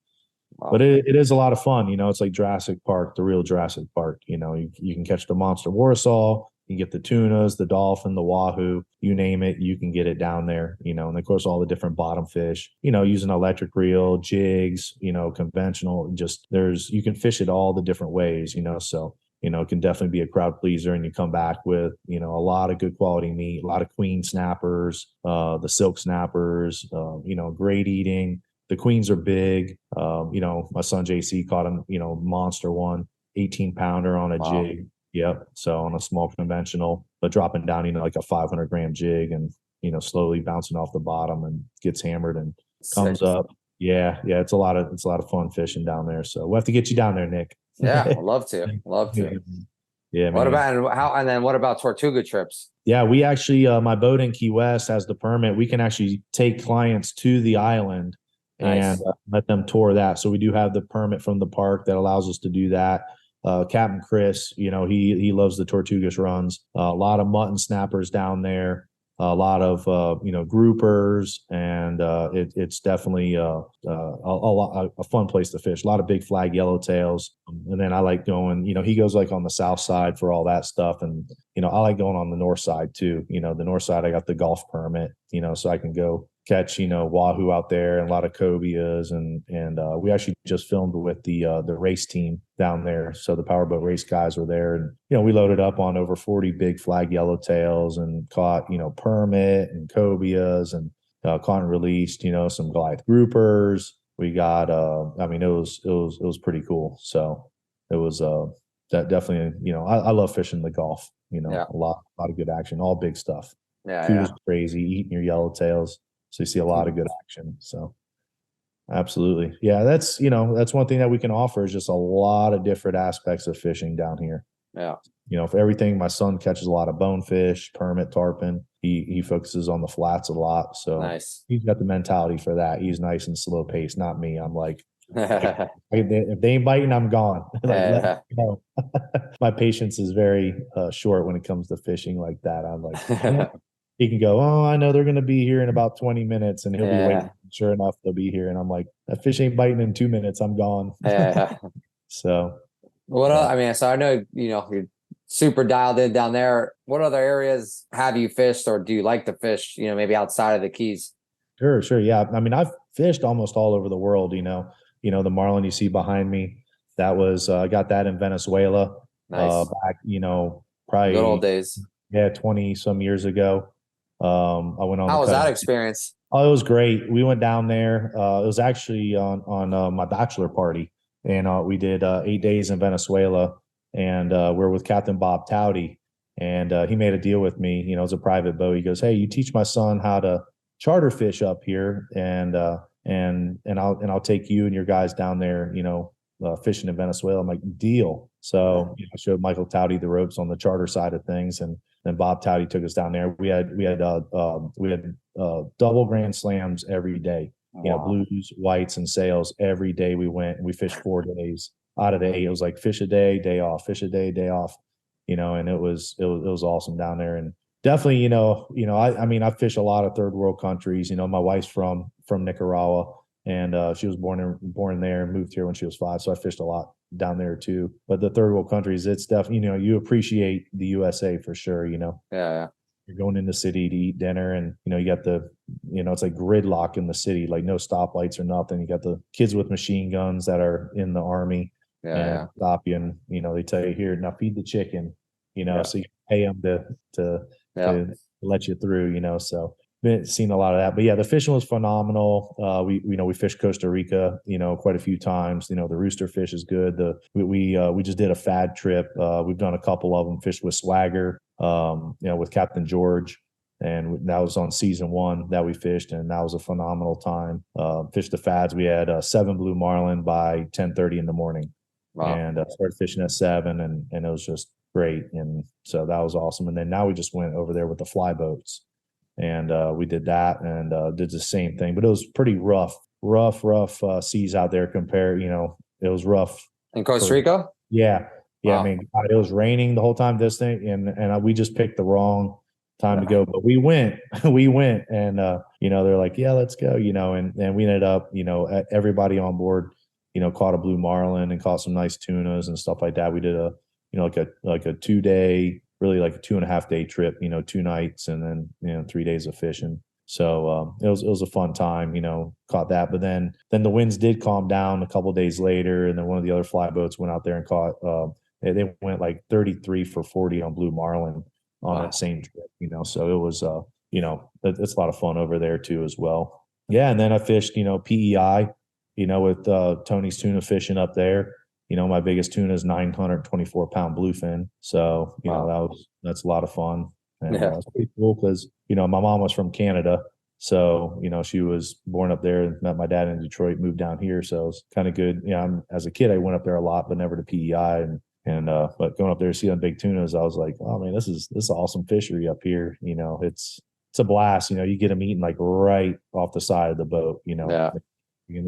Wow. But it is a lot of fun. You know, it's like Jurassic Park, the real Jurassic Park. You know, you can catch the monster Warsaw. You get the tunas, the dolphin, the wahoo, you name it, you can get it down there, you know, and of course, all the different bottom fish, you know, using electric reel, jigs, you know, conventional, just you can fish it all the different ways, you know, so, you know, it can definitely be a crowd pleaser, and you come back with, you know, a lot of good quality meat, a lot of queen snappers, the silk snappers, you know, great eating. The queens are big. You know, my son JC caught him, you know, monster one, 18-pounder on a jig. Yep. So on a small conventional, but dropping down, you know, like a 500-gram jig, and, you know, slowly bouncing off the bottom and gets hammered and comes up. Yeah. It's a lot of fun fishing down there. So we'll have to get you down there, Nick. Yeah. I'd love to. Yeah. What about Tortuga trips? Yeah. We actually, my boat in Key West has the permit. We can actually take clients to the island and let them tour that. So we do have the permit from the park that allows us to do that. Captain Chris, you know, he loves the Tortugas runs. A lot of mutton snappers down there, a lot of you know, groupers, and it's definitely a fun place to fish. A lot of big flag yellowtails, and then I like going. You know, he goes like on the south side for all that stuff, and, you know, I like going on the north side too. You know, the north side, I got the golf permit, you know, so I can go catch, you know, wahoo out there and a lot of cobias, and we actually just filmed with the race team down there. So the powerboat race guys were there, and, you know, we loaded up on over 40 big flag yellowtails and caught, you know, permit and cobias, and caught and released, you know, some Goliath groupers. We got I mean, it was pretty cool. So it was that definitely, you know, I love fishing the Gulf, you know, a lot of good action, all big stuff. Food's crazy, eating your yellowtails. So you see a lot of good action. So absolutely. Yeah, that's, you know, that's one thing that we can offer, is just a lot of different aspects of fishing down here. Yeah. You know, for everything, my son catches a lot of bonefish, permit, tarpon. He focuses on the flats a lot. So nice. He's got the mentality for that. He's nice and slow paced, not me. I'm like, if they ain't biting, I'm gone. Like, you know. My patience is very short when it comes to fishing like that. I'm like, he can go, oh, I know they're going to be here in about 20 minutes, and he'll be waiting. Sure enough, they'll be here. And I'm like, that fish ain't biting in 2 minutes. I'm gone. So I mean, so I know, you know, you're super dialed in down there. What other areas have you fished, or do you like to fish, you know, maybe outside of the Keys? Sure. Yeah. I mean, I've fished almost all over the world, you know, the marlin you see behind me, that was, I got that in Venezuela. Nice. Back, you know, probably good old days. Yeah. 20 some years ago. I went on. How was that experience? Oh, it was great. We went down there. It was actually on my bachelor party, and we did 8 days in Venezuela, and we're with Captain Bob Towdy, and he made a deal with me. You know, it's a private boat. He goes, "Hey, you teach my son how to charter fish up here, and and I'll take you and your guys down there, fishing in Venezuela. I'm like, deal. So I showed Michael Towdy the ropes on the charter side of things, and then Bob Towdy took us down there. We had double grand slams every day. Blues, whites, and sails every day. We went and we fished 4 days out of the 8. It was like fish a day off, fish a day off. And it was awesome down there. And definitely, I mean, I fish a lot of third world countries. My wife's from Nicaragua, and she was born there and moved here when she was 5. So I fished a lot down there too. But the third world countries, it's definitely, you appreciate the USA for sure. Yeah. You're going in the city to eat dinner, and you got the, it's like gridlock in the city, like no stoplights or nothing. You got the kids with machine guns that are in the army and stop you, and they tell you, here, now feed the chicken, so you pay them to let you through, so been seen a lot of that. But yeah, the fishing was phenomenal. We fished Costa Rica, quite a few times. The rooster fish is good. We just did a fad trip. We've done a couple of them. Fished with Swagger, with Captain George, and that was on season 1 that we fished, and that was a phenomenal time. Fished the fads. We had 7 blue marlin by 10:30 in the morning. Wow. And started fishing at 7, and it was just great. And so that was awesome. And then now we just went over there with the fly boats, and we did that, and did the same thing. But it was pretty rough seas out there compared. It was rough in Costa Rica. Yeah. Wow. I mean, it was raining the whole time. This thing, and we just picked the wrong time to go, but we went, and they're like, yeah, let's go, and we ended up, everybody on board, caught a blue marlin and caught some nice tunas and stuff like that. We did a, like a 2-day, really like a 2.5 day trip, 2 nights and then 3 days of fishing. So it was a fun time, caught that. But then the winds did calm down a couple of days later, and then one of the other fly boats went out there and caught. They went like 33 for 40 on blue marlin on that same trip, So it was it's a lot of fun over there too as well. Yeah, and then I fished PEI, with Tony's tuna fishing up there. My biggest tuna is 924 pound bluefin. So that's a lot of fun. And it's pretty cool because, my mom was from Canada. So, she was born up there, met my dad in Detroit, moved down here. So it's kind of good. As a kid, I went up there a lot, but never to PEI. But going up there to see them big tunas, I was like, oh man, this is awesome fishery up here. It's a blast. You get them eating like right off the side of the boat, in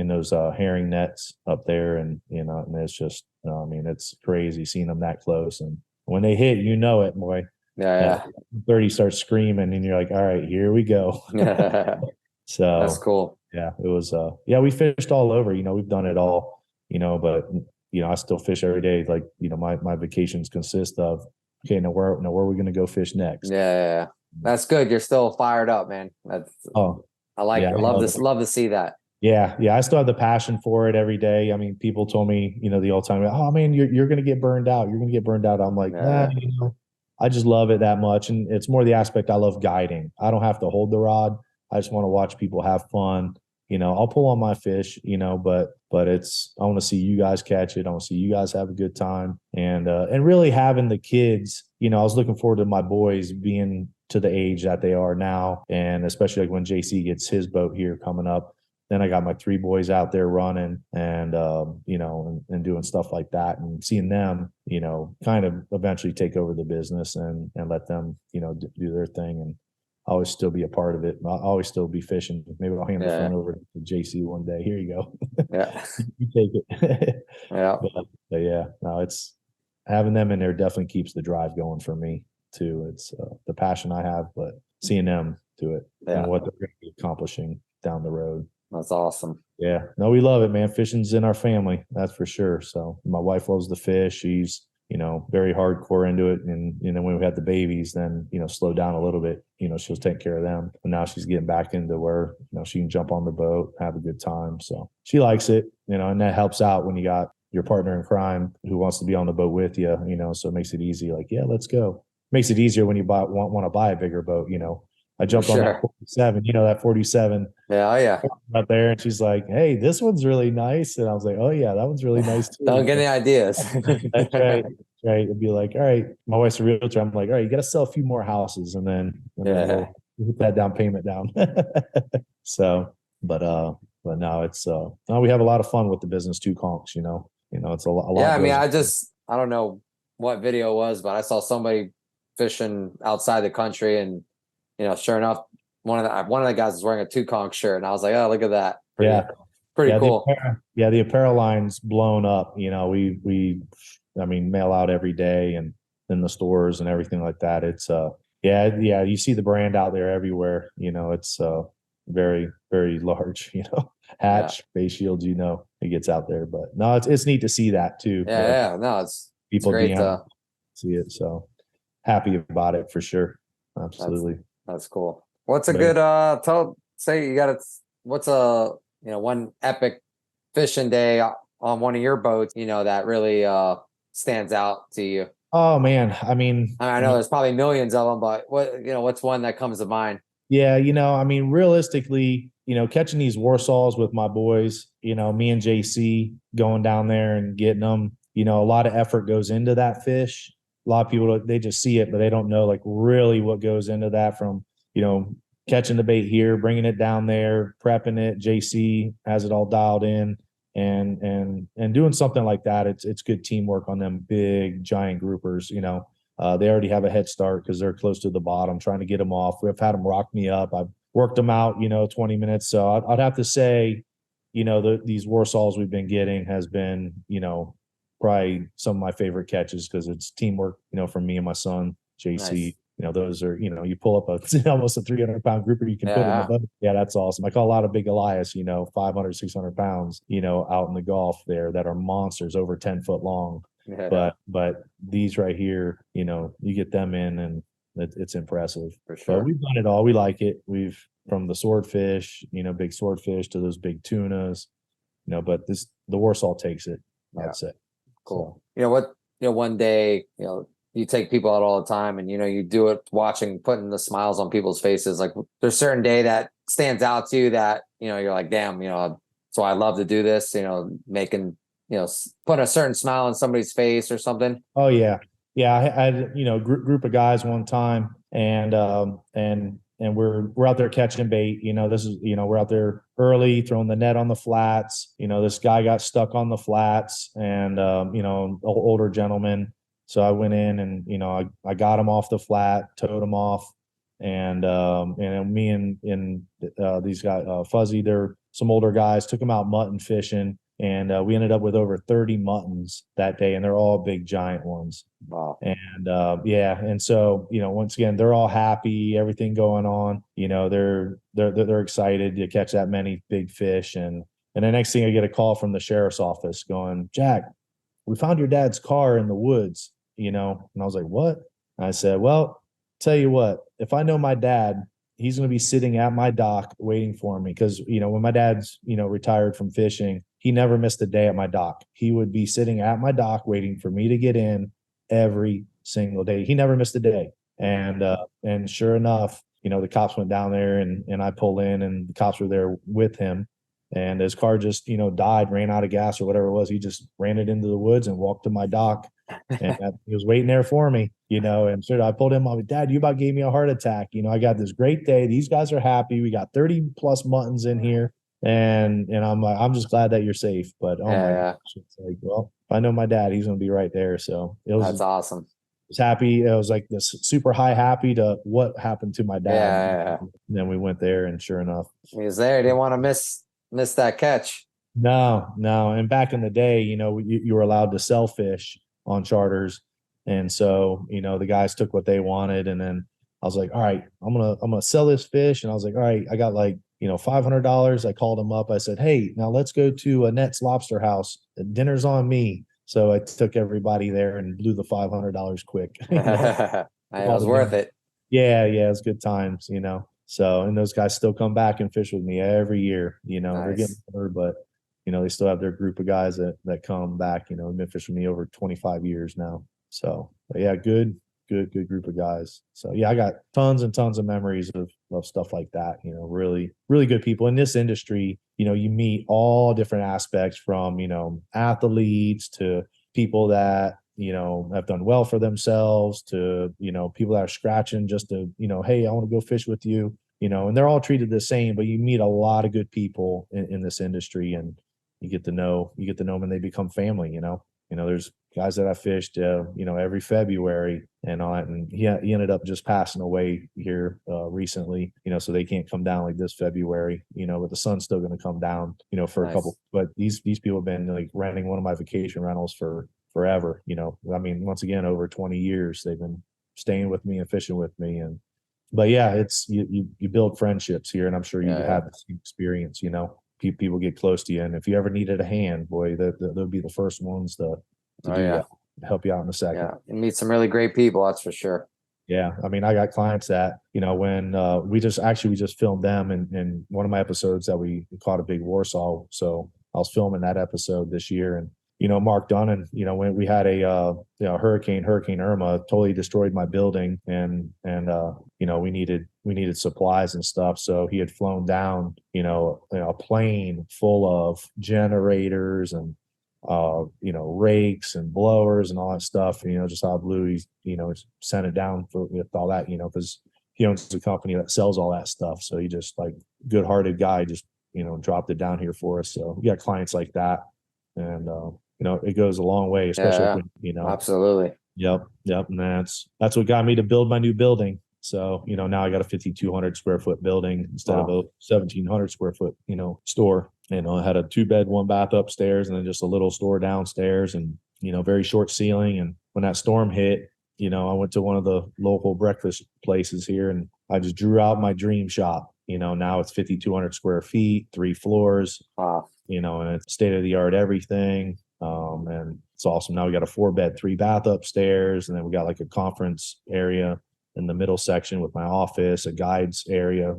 those herring nets up there. And it's just, it's crazy seeing them that close. And when they hit, it, boy. Yeah. 30 starts screaming, and you're like, all right, here we go. So that's cool. Yeah, it was, we fished all over, we've done it all, but, I still fish every day. Like, my vacations consist of, okay, now where are we going to go fish next? Yeah. That's good. You're still fired up, man. I love to see that. Yeah. I still have the passion for it every day. I mean, people told me, the old time, oh man, you're going to get burned out. You're going to get burned out. I'm like, I just love it that much. And it's more the aspect I love guiding. I don't have to hold the rod. I just want to watch people have fun. I'll pull on my fish, but I want to see you guys catch it. I want to see you guys have a good time. And really having the kids, I was looking forward to my boys being to the age that they are now. And especially like when JC gets his boat here coming up, then I got my 3 boys out there running and doing stuff like that, and seeing them, kind of eventually take over the business and let them, do their thing. And I'll always still be a part of it. I'll always still be fishing. Maybe I'll hand the phone over to JC one day. Here you go. Yeah. You take it. Yeah. But yeah, no, it's having them in there definitely keeps the drive going for me too. It's the passion I have, but seeing them do it and what they're going to be accomplishing down the road. That's awesome. Yeah. No, we love it, man. Fishing's in our family. That's for sure. So my wife loves the fish. She's, very hardcore into it. And, when we had the babies, then, slowed down a little bit, she was taking care of them. But now she's getting back into where, she can jump on the boat, have a good time. So she likes it, and that helps out when you got your partner in crime who wants to be on the boat with you, so it makes it easy. Like, yeah, let's go. Makes it easier when you want to buy a bigger boat, I jumped on that 47, that 47. Yeah. Out there, and she's like, hey, this one's really nice. And I was like, oh yeah, that one's really nice too. Don't get any ideas. That's right. It'd be like, all right, my wife's a realtor. I'm like, all right, you got to sell a few more houses, and then we'll put that down payment down. So but no, it's no, we have a lot of fun with the business Two Conchs, it's a lot. Yeah, I mean, goes- I don't know what video it was, but I saw somebody fishing outside the country, and sure enough, one of the guys was wearing a Two Conchs shirt, and I was like, oh, look at that. Pretty cool. The apparel line's blown up. I mean, mail out every day and in the stores and everything like that. It's you see the brand out there everywhere. It's very, very large, hatch, face shields, it gets out there. But no, it's neat to see that too. Yeah. No, it's people great to see it. So happy about it for sure. Absolutely. That's cool. What's a good what's a one epic fishing day on one of your boats, that really stands out to you? Oh man. I mean, I know there's probably millions of them, but what's one that comes to mind? Yeah, I mean, realistically, catching these Warsaws with my boys, me and JC going down there and getting them, a lot of effort goes into that fish. A lot of people, they just see it, but they don't know like really what goes into that, from, catching the bait here, bringing it down there, prepping it. JC has it all dialed in, and doing something like that. It's good teamwork on them big giant groupers, they already have a head start because they're close to the bottom, trying to get them off. We've had them rock me up. I've worked them out, 20 minutes. So I'd have to say, these Warsaws we've been getting has been, probably some of my favorite catches, because it's teamwork, from me and my son, JC. Nice. Those are, you pull up almost a 300-pound grouper you can put in the boat. Yeah, that's awesome. I caught a lot of big Elias, 500, 600 pounds, out in the Gulf there, that are monsters, over 10 foot long. Yeah. But these right here, you get them in, and it's impressive. For sure. But we've done it all. We like it. We've, from the swordfish, big swordfish, to those big tunas, but the Warsaw takes it. I'd say. Cool. One day, you take people out all the time, and you do it putting the smiles on people's faces. Like, there's a certain day that stands out to you that you're like, damn, so I love to do this. Making put a certain smile on somebody's face or something. Oh yeah. I had, group of guys one time, and we're out there catching bait. This is, we're out there early throwing the net on the flats. This guy got stuck on the flats, and, older gentleman. So I went in and, I got him off the flat, towed him off. And me and these guys, Fuzzy, they're some older guys, took him out mutton fishing. And we ended up with over 30 muttons that day, and they're all big giant ones. Wow. And and so, once again, they're all happy, everything going on. They're excited to catch that many big fish. And the next thing, I get a call from the sheriff's office going, Jack, we found your dad's car in the woods, and I was like, what? And I said, well, tell you what, if I know my dad, he's going to be sitting at my dock waiting for me. Because, when my dad's, retired from fishing, he never missed a day at my dock. He would be sitting at my dock waiting for me to get in every single day. He never missed a day. And sure enough, the cops went down there, and I pull in, and the cops were there with him. And his car just, died, ran out of gas or whatever it was. He just ran it into the woods and walked to my dock. And he was waiting there for me, and so I pulled him. I was, Dad, you about gave me a heart attack. I got this great day. These guys are happy. We got 30 plus muttons in here. And I'm like, I'm just glad that you're safe. But my gosh, it's like, well, if I know my dad, he's gonna be right there. So that's awesome. I was happy. It was like this super high happy to what happened to my dad. Yeah. And then we went there, and sure enough, He was there. He didn't want to miss that catch. No. And back in the day, you were allowed to sell fish on charters. And so, the guys took what they wanted. And then I was like, all right, I'm gonna sell this fish. And I was like, all right, I got like, $500. I called him up. I said, hey, now let's go to Annette's Lobster House. Dinner's on me. So I took everybody there and blew the $500 quick. It was worth it. Yeah, it's good times, So, and those guys still come back and fish with me every year. They're getting older, but they still have their group of guys that come back. Have been fishing with me over 25 years now. So, but yeah, good group of guys. So yeah, I got tons and tons of memories of stuff like that. Really, really good people in this industry. You meet all different aspects, from athletes to people that have done well for themselves, to people that are scratching just to hey, I want to go fish with you. and they're all treated the same, but you meet a lot of good people in this industry, and you get to know them, and they become family. There's guys that I fished, every February and all that. And he ended up just passing away here recently, so they can't come down like this February, but the sun's still going to come down, for a couple. But these people have been like renting one of my vacation rentals for forever. Once again, over 20 years, they've been staying with me and fishing with me. But yeah, it's you build friendships here, and I'm sure you have the same experience. People get close to you, and if you ever needed a hand, boy, they'll be the first ones to help you out in a second. Yeah, you meet some really great people, that's for sure. Yeah, I got clients that when we just filmed them in one of my episodes that we caught a big Warsaw. So I was filming that episode this year, and Mark Dunnan, when we had a Hurricane Irma totally destroyed my building, and we needed supplies and stuff. So he had flown down, a plane full of generators and rakes and blowers and all that stuff. Just out of blue, he's sent it down with all that, because he owns a company that sells all that stuff. So he just, like, good-hearted guy, just dropped it down here for us. So we got clients like that, and it goes a long way, especially when, absolutely. Yep. And that's what got me to build my new building. So, now I got a 5,200 square foot building instead of a 1,700 square foot, store. I had a 2-bed, 1-bath upstairs, and then just a little store downstairs, and, very short ceiling. And when that storm hit, I went to one of the local breakfast places here, and I just drew out my dream shop. Now it's 5,200 square feet, 3 floors, and it's state of the art, everything. And it's awesome. Now we got a 4-bed, 3-bath upstairs, and then we got like a conference area in the middle section with my office, a guides area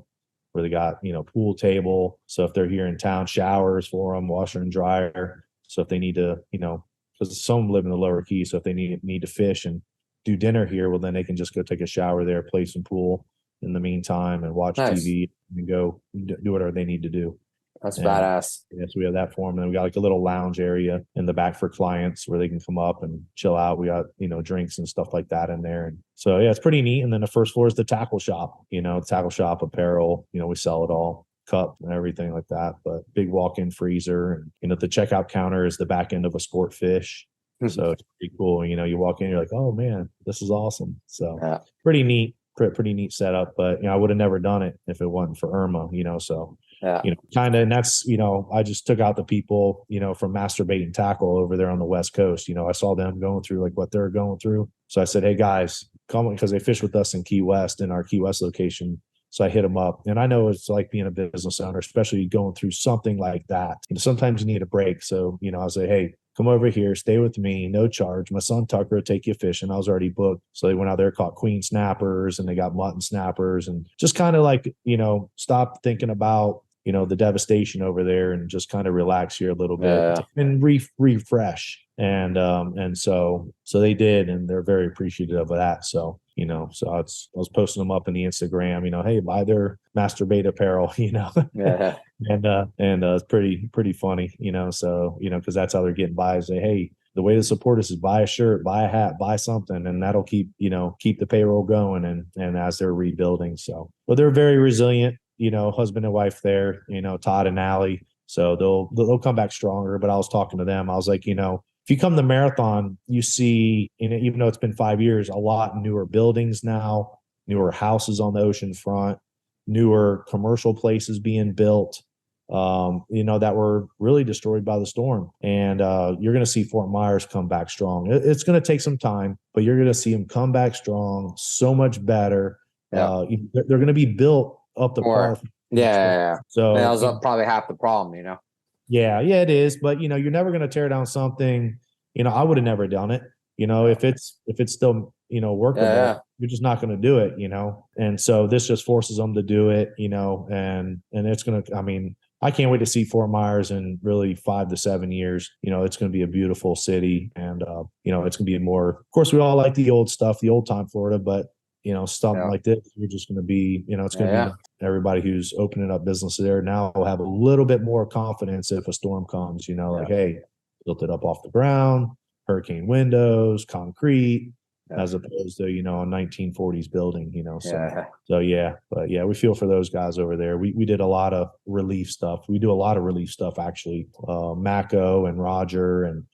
where they got, pool table. So if they're here in town, showers for them, washer and dryer. So if they need to, because some live in the lower key. So if they need to fish and do dinner here, well, then they can just go take a shower there, play some pool in the meantime, and watch TV and go do whatever they need to do. That's badass. Yeah, so we have that for them. And then we got like a little lounge area in the back for clients where they can come up and chill out. We got, drinks and stuff like that in there. And so, yeah, it's pretty neat. And then the first floor is the tackle shop, tackle shop apparel, we sell it all, cup and everything like that. But big walk-in freezer. And, the checkout counter is the back end of a Sportfish. So it's pretty cool. You walk in, you're like, oh man, this is awesome. So pretty neat setup. But, I would have never done it if it wasn't for Irma, so. Kind of, and that's, I just took out the people, from Master Bait and Tackle over there on the West Coast. I saw them going through like what they're going through. So I said, hey guys, come, because they fish with us in Key West, in our Key West location. So I hit them up, and I know it's like being a business owner, especially going through something like that. Sometimes you need a break. So, I say, hey, come over here, stay with me, no charge. My son Tucker will take you fishing. I was already booked. So they went out there, caught queen snappers, and they got mutton snappers, and just kind of like, stop thinking about, the devastation over there, and just kind of relax here a little bit and refresh. And so they did, and they're very appreciative of that. So, so I was posting them up in the Instagram, hey, buy their Master Bait apparel, and it's pretty funny, so, because that's how they're getting by. Say, hey, the way to support us is buy a shirt, buy a hat, buy something, and that'll keep the payroll going. And as they're rebuilding. So, but they're very resilient, husband and wife there, Todd and Allie. So they'll come back stronger. But I was talking to them. I was like, if you come to Marathon, you see, even though it's been 5 years, a lot newer buildings now, newer houses on the ocean front, newer commercial places being built, that were really destroyed by the storm. And you're going to see Fort Myers come back strong. It's going to take some time, but you're going to see them come back strong, so much better. They're going to be built up the par. Yeah. So that was probably half the problem, Yeah, it is. But you're never going to tear down something. I would have never done it. If it's still workable, you're just not going to do it. And so this just forces them to do it. And it's going to. I can't wait to see Fort Myers in really 5 to 7 years. It's going to be a beautiful city, and it's going to be more. Of course, we all like the old stuff, the old time Florida, but something like this, you're just going to be, it's going to be everybody who's opening up business there now will have a little bit more confidence if a storm comes, like, hey, built it up off the ground, hurricane windows, concrete, as opposed to, a 1940s building, so. Yeah. So yeah, but yeah, we feel for those guys over there. We did a lot of relief stuff. We do a lot of relief stuff actually. Mako and Roger and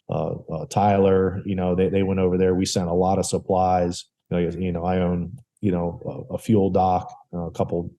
Tyler, they went over there. We sent a lot of supplies. I own a fuel dock, a couple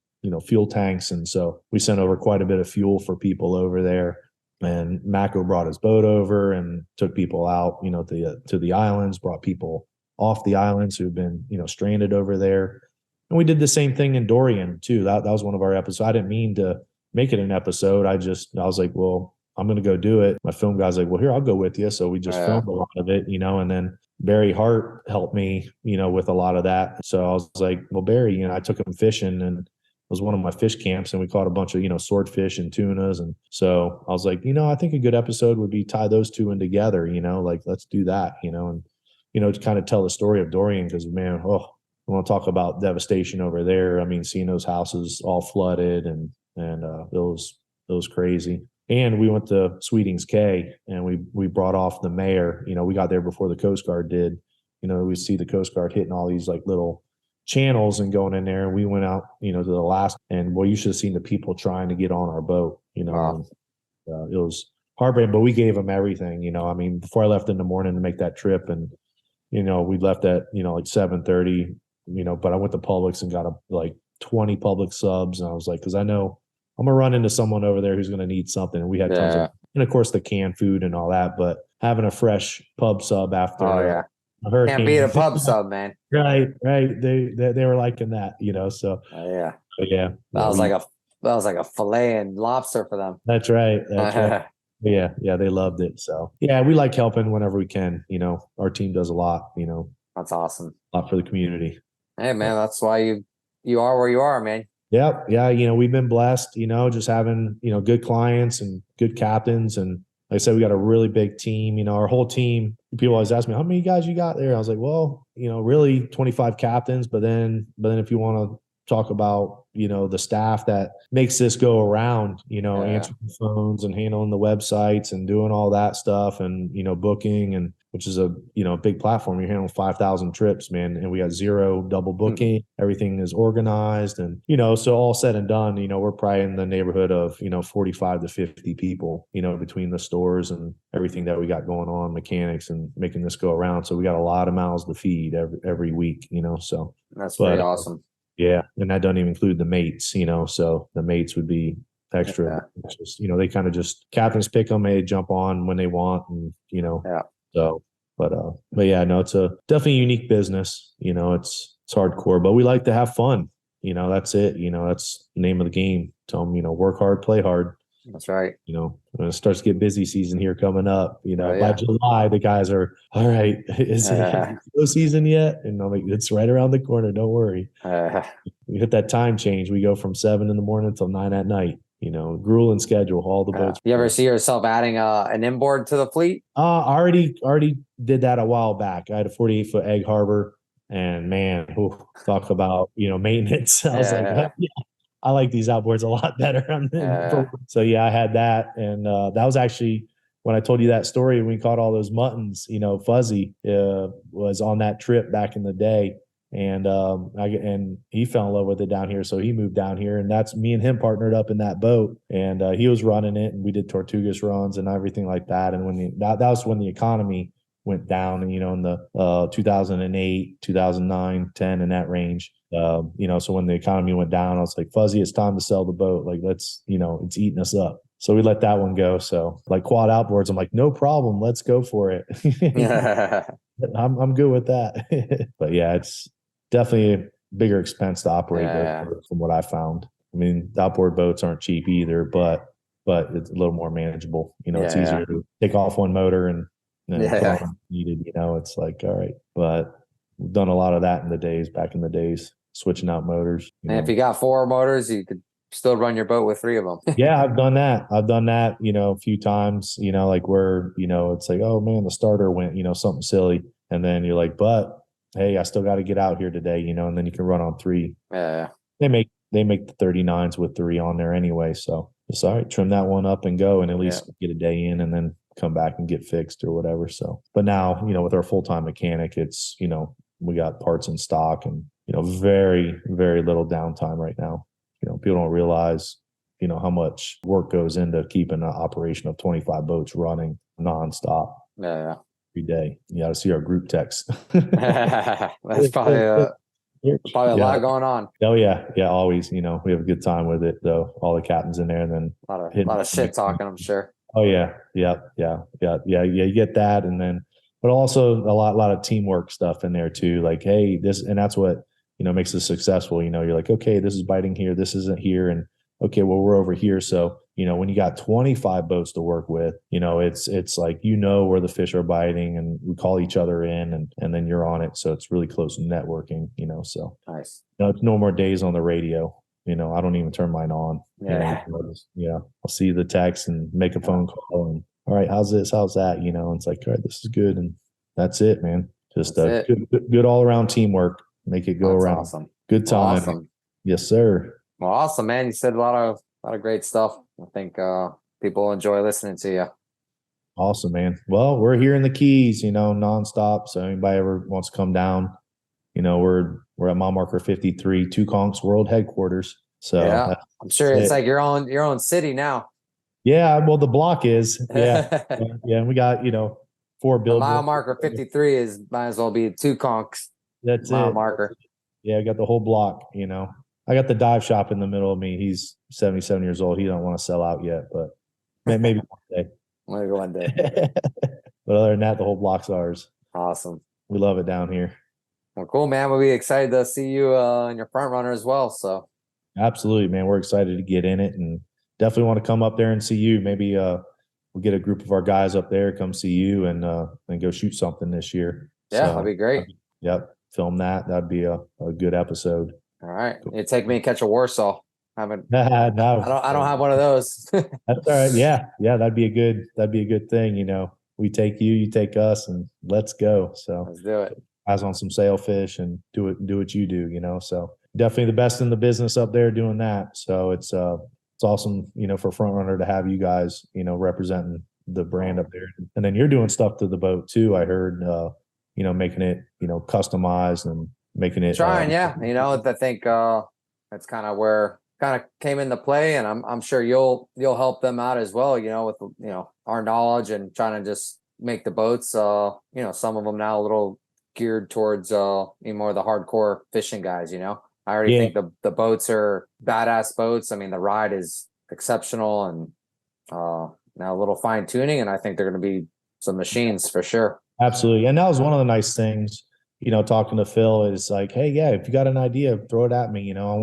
fuel tanks, and so we sent over quite a bit of fuel for people over there. And Mako brought his boat over and took people out, to the islands, brought people off the islands who've been stranded over there. And we did the same thing in Dorian too. That was one of our episodes. I didn't mean to make it an episode. I was like, well, I'm going to go do it. My film guy's like, well, here, I'll go with you. So we just filmed a lot of it, and then Barry Hart helped me, with a lot of that. So I was like, well, Barry, I took him fishing, and it was one of my fish camps, and we caught a bunch of, swordfish and tunas. And so I was like, I think a good episode would be tie those two in together, like, let's do that, and, to kind of tell the story of Dorian, because man, I want to talk about devastation over there. I mean, seeing those houses all flooded and it was crazy. And we went to Sweetings Cay, and we brought off the mayor. We got there before the Coast Guard did. We see the Coast Guard hitting all these like little channels and going in there. And we went out, to the last, and you should have seen the people trying to get on our boat. Wow. It was heartbreaking, but we gave them everything. I mean, before I left in the morning to make that trip, and we left at like 7:30. But I went to Publix and got like 20 Publix subs. And I was like, because I know I'm going to run into someone over there who's going to need something. And we had tons of, and of course, the canned food and all that. But having a fresh pub sub after a hurricane. Can't beat a pub sub, man. Right. They were liking that, so. Yeah. Yeah. That was like a fillet and lobster for them. That's right. That's right. Yeah. They loved it. So, yeah, we like helping whenever we can. Our team does a lot, That's awesome. a lot for the community. Hey, man, that's why you are where you are, man. Yep. Yeah. We've been blessed, just having, good clients and good captains. And like I said, we got a really big team, our whole team. People always ask me, how many guys you got there? I was like, well, really 25 captains. But then if you want to talk about, the staff that makes this go around, answering the phones and handling the websites and doing all that stuff and, booking, and which is a, big platform. You're handling 5,000 trips, man. And we got 0 double booking. Everything is organized. And, so all said and done, we're probably in the neighborhood of, 45 to 50 people, between the stores and everything that we got going on, mechanics and making this go around. So we got a lot of mouths to feed every week, so. That's pretty awesome. Yeah. And that doesn't even include the mates, so the mates would be extra. It's just, they kind of just captains pick them, they jump on when they want, and, so, but yeah, no, it's a definitely unique business. It's hardcore, but we like to have fun. That's it. That's the name of the game. Tell them, work hard, play hard. That's right. When it starts to get busy season here coming up, by July, the guys are, all right, is it no season yet? And I'm like, it's right around the corner. Don't worry. We hit that time change. We go from 7 a.m. until 9 p.m. Grueling schedule, all the boats. You ever see yourself adding an inboard to the fleet? I already did that a while back. I had a 48-foot egg harbor, and man, talk about, maintenance. I was like, I like these outboards a lot better. So yeah, I had that. And that was actually when I told you that story, when we caught all those muttons, Fuzzy was on that trip back in the day. And and he fell in love with it down here. So he moved down here, and that's me and him partnered up in that boat, and he was running it, and we did Tortugas runs and everything like that. And when that was when the economy went down, and in the 2008, 2009, 10 in that range. So when the economy went down, I was like, Fuzzy, it's time to sell the boat. Like, let's, it's eating us up. So we let that one go. So like quad outboards, I'm like, no problem. Let's go for it. I'm good with that. But yeah, it's definitely a bigger expense to operate from what I found. I mean, the outboard boats aren't cheap either, but it's a little more manageable. It's easier to take off one motor and needed, it's like, all right. But we've done a lot of that back in the days, switching out motors. And if you got 4 motors, you could still run your boat with 3 of them. Yeah, I've done that, a few times, like where, it's like, oh man, the starter went, something silly. And then you're like, but hey, I still got to get out here today, and then you can run on 3. Yeah. They make the 39s with 3 on there anyway. So it's all right, trim that one up and go, and at least get a day in and then come back and get fixed or whatever. So, but now, with our full-time mechanic, it's, we got parts in stock, and, you know, very, very little downtime right now. You know, people don't realize, you know, how much work goes into keeping an operation of 25 boats running nonstop Yeah. every day. You got to see our group text. That's probably a lot going on. Oh yeah. Yeah. Always, you know, we have a good time with it though. All the captains in there, and then A lot of shit talking, I'm sure. Oh yeah. Yeah. You get that. And then, but also a lot of teamwork stuff in there too. Like, hey, this, and that's what, you know, makes us successful. You know, you're like, okay, this is biting here. This isn't here. And okay, well, we're over here. So, you know, when you got 25 boats to work with, you know, it's like, you know, where the fish are biting, and we call each other in, and then you're on it. So it's really close networking, you know, so Nice. you know, it's no more days on the radio. You know, I don't even turn mine on. Yeah. You know, I'll see the text and make a phone call, and all right, how's this? How's that? You know, and it's like, all right, this is good. And that's it, man. Just good all around teamwork. Make it go around. Awesome. Good time. Awesome. Yes, sir. Well, awesome, man. You said a lot of great stuff. I think people enjoy listening to you. Awesome, man. Well, we're here in the Keys, you know, nonstop. So anybody ever wants to come down, you know, we're at mile marker 53, Two Conchs World Headquarters. So yeah, I'm sure it's like your own city now. Yeah, well, the block is. Yeah. Yeah. And we got, you know, 4 buildings. Mile marker 53 is might as well be Two Conchs. That's mile it. marker. Yeah, I got the whole block, you know. I got the dive shop in the middle of me. He's 77 years old. He don't want to sell out yet, but maybe one day. Maybe one day. But other than that, the whole block's ours. Awesome. We love it down here. Well, cool, man. We'll be excited to see you in your front runner as well. So Absolutely, man. We're excited to get in it, and definitely want to come up there and see you. Maybe we'll get a group of our guys up there, come see you, and go shoot something this year. Yeah, that'd be great. Yep. Film that. That'd be a good episode. All right. You take me and catch a Warsaw. No. I don't have one of those. That's all right. Yeah. That'd be a good thing. You know, we take you, you take us, and let's go. So Let's do it. Eyes on some sailfish and do what you do, you know. So definitely the best in the business up there doing that. So it's awesome, you know, for Front Runner to have you guys, you know, representing the brand up there. And then you're doing stuff to the boat too. I heard you know, making it, you know, customized and making it trying, yeah. You know, I think that's kind of where kind of came into play, and I'm sure you'll help them out as well, you know, with, you know, our knowledge and trying to just make the boats you know, some of them now a little geared towards more of the hardcore fishing guys, you know. I already think the boats are badass boats. I mean, the ride is exceptional, and now a little fine tuning, and I think they're going to be some machines for sure. Absolutely. And that was one of the nice things, you know, talking to Phil, is like, hey, yeah, if you got an idea, throw it at me, you know.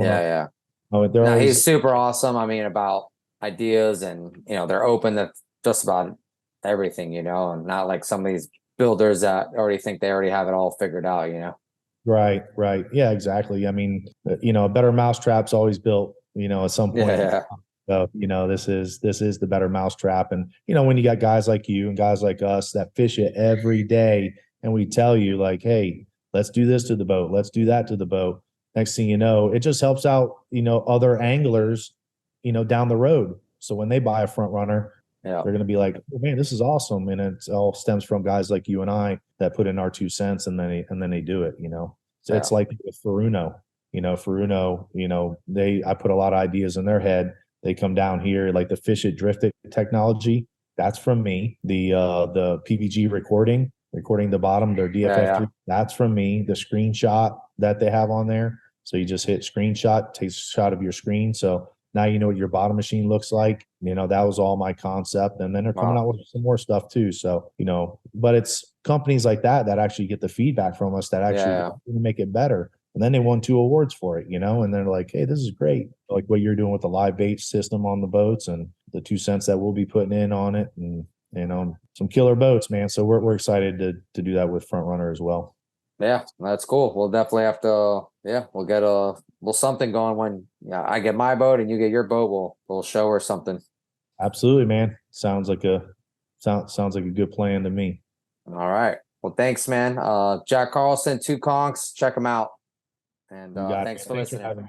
He's super awesome. I mean, about ideas, and, you know, they're open to just about everything, you know, and not like some of these builders that already think they already have it all figured out, you know. Right. Yeah, exactly. I mean, you know, a better mousetrap's always built, you know, at some point. Yeah. So, you know, this is the better mousetrap. And, you know, when you got guys like you and guys like us that fish it every day, and we tell you like, hey, let's do this to the boat, let's do that to the boat. Next thing you know, it just helps out, you know, other anglers, you know, down the road. So when they buy a Front Runner, they're going to be like, oh, man, this is awesome. And it all stems from guys like you and I that put in our 2 cents, and then they do it, you know. So it's like with Furuno, you know, I put a lot of ideas in their head. They come down here, like the fish it drift it technology. That's from me. The PVG recording the bottom, their DFF3, that's from me. The screenshot that they have on there. So you just hit screenshot, takes a shot of your screen. So now you know what your bottom machine looks like. You know, that was all my concept. And then they're coming out with some more stuff too. So, you know, but it's companies like that actually get the feedback from us that actually make it better. And then they won 2 awards for it, you know, and they're like, hey, this is great. Like what you're doing with the live bait system on the boats, and the 2 cents that we'll be putting in on it, and, you know, some killer boats, man. So we're excited to do that with Front Runner as well. Yeah, that's cool. We'll definitely have to, we'll get something going when I get my boat and you get your boat. We'll show her something. Absolutely, man. Sounds like a good plan to me. All right. Well, thanks, man. Jack Carlson, Two Conchs, check them out. And thanks for listening.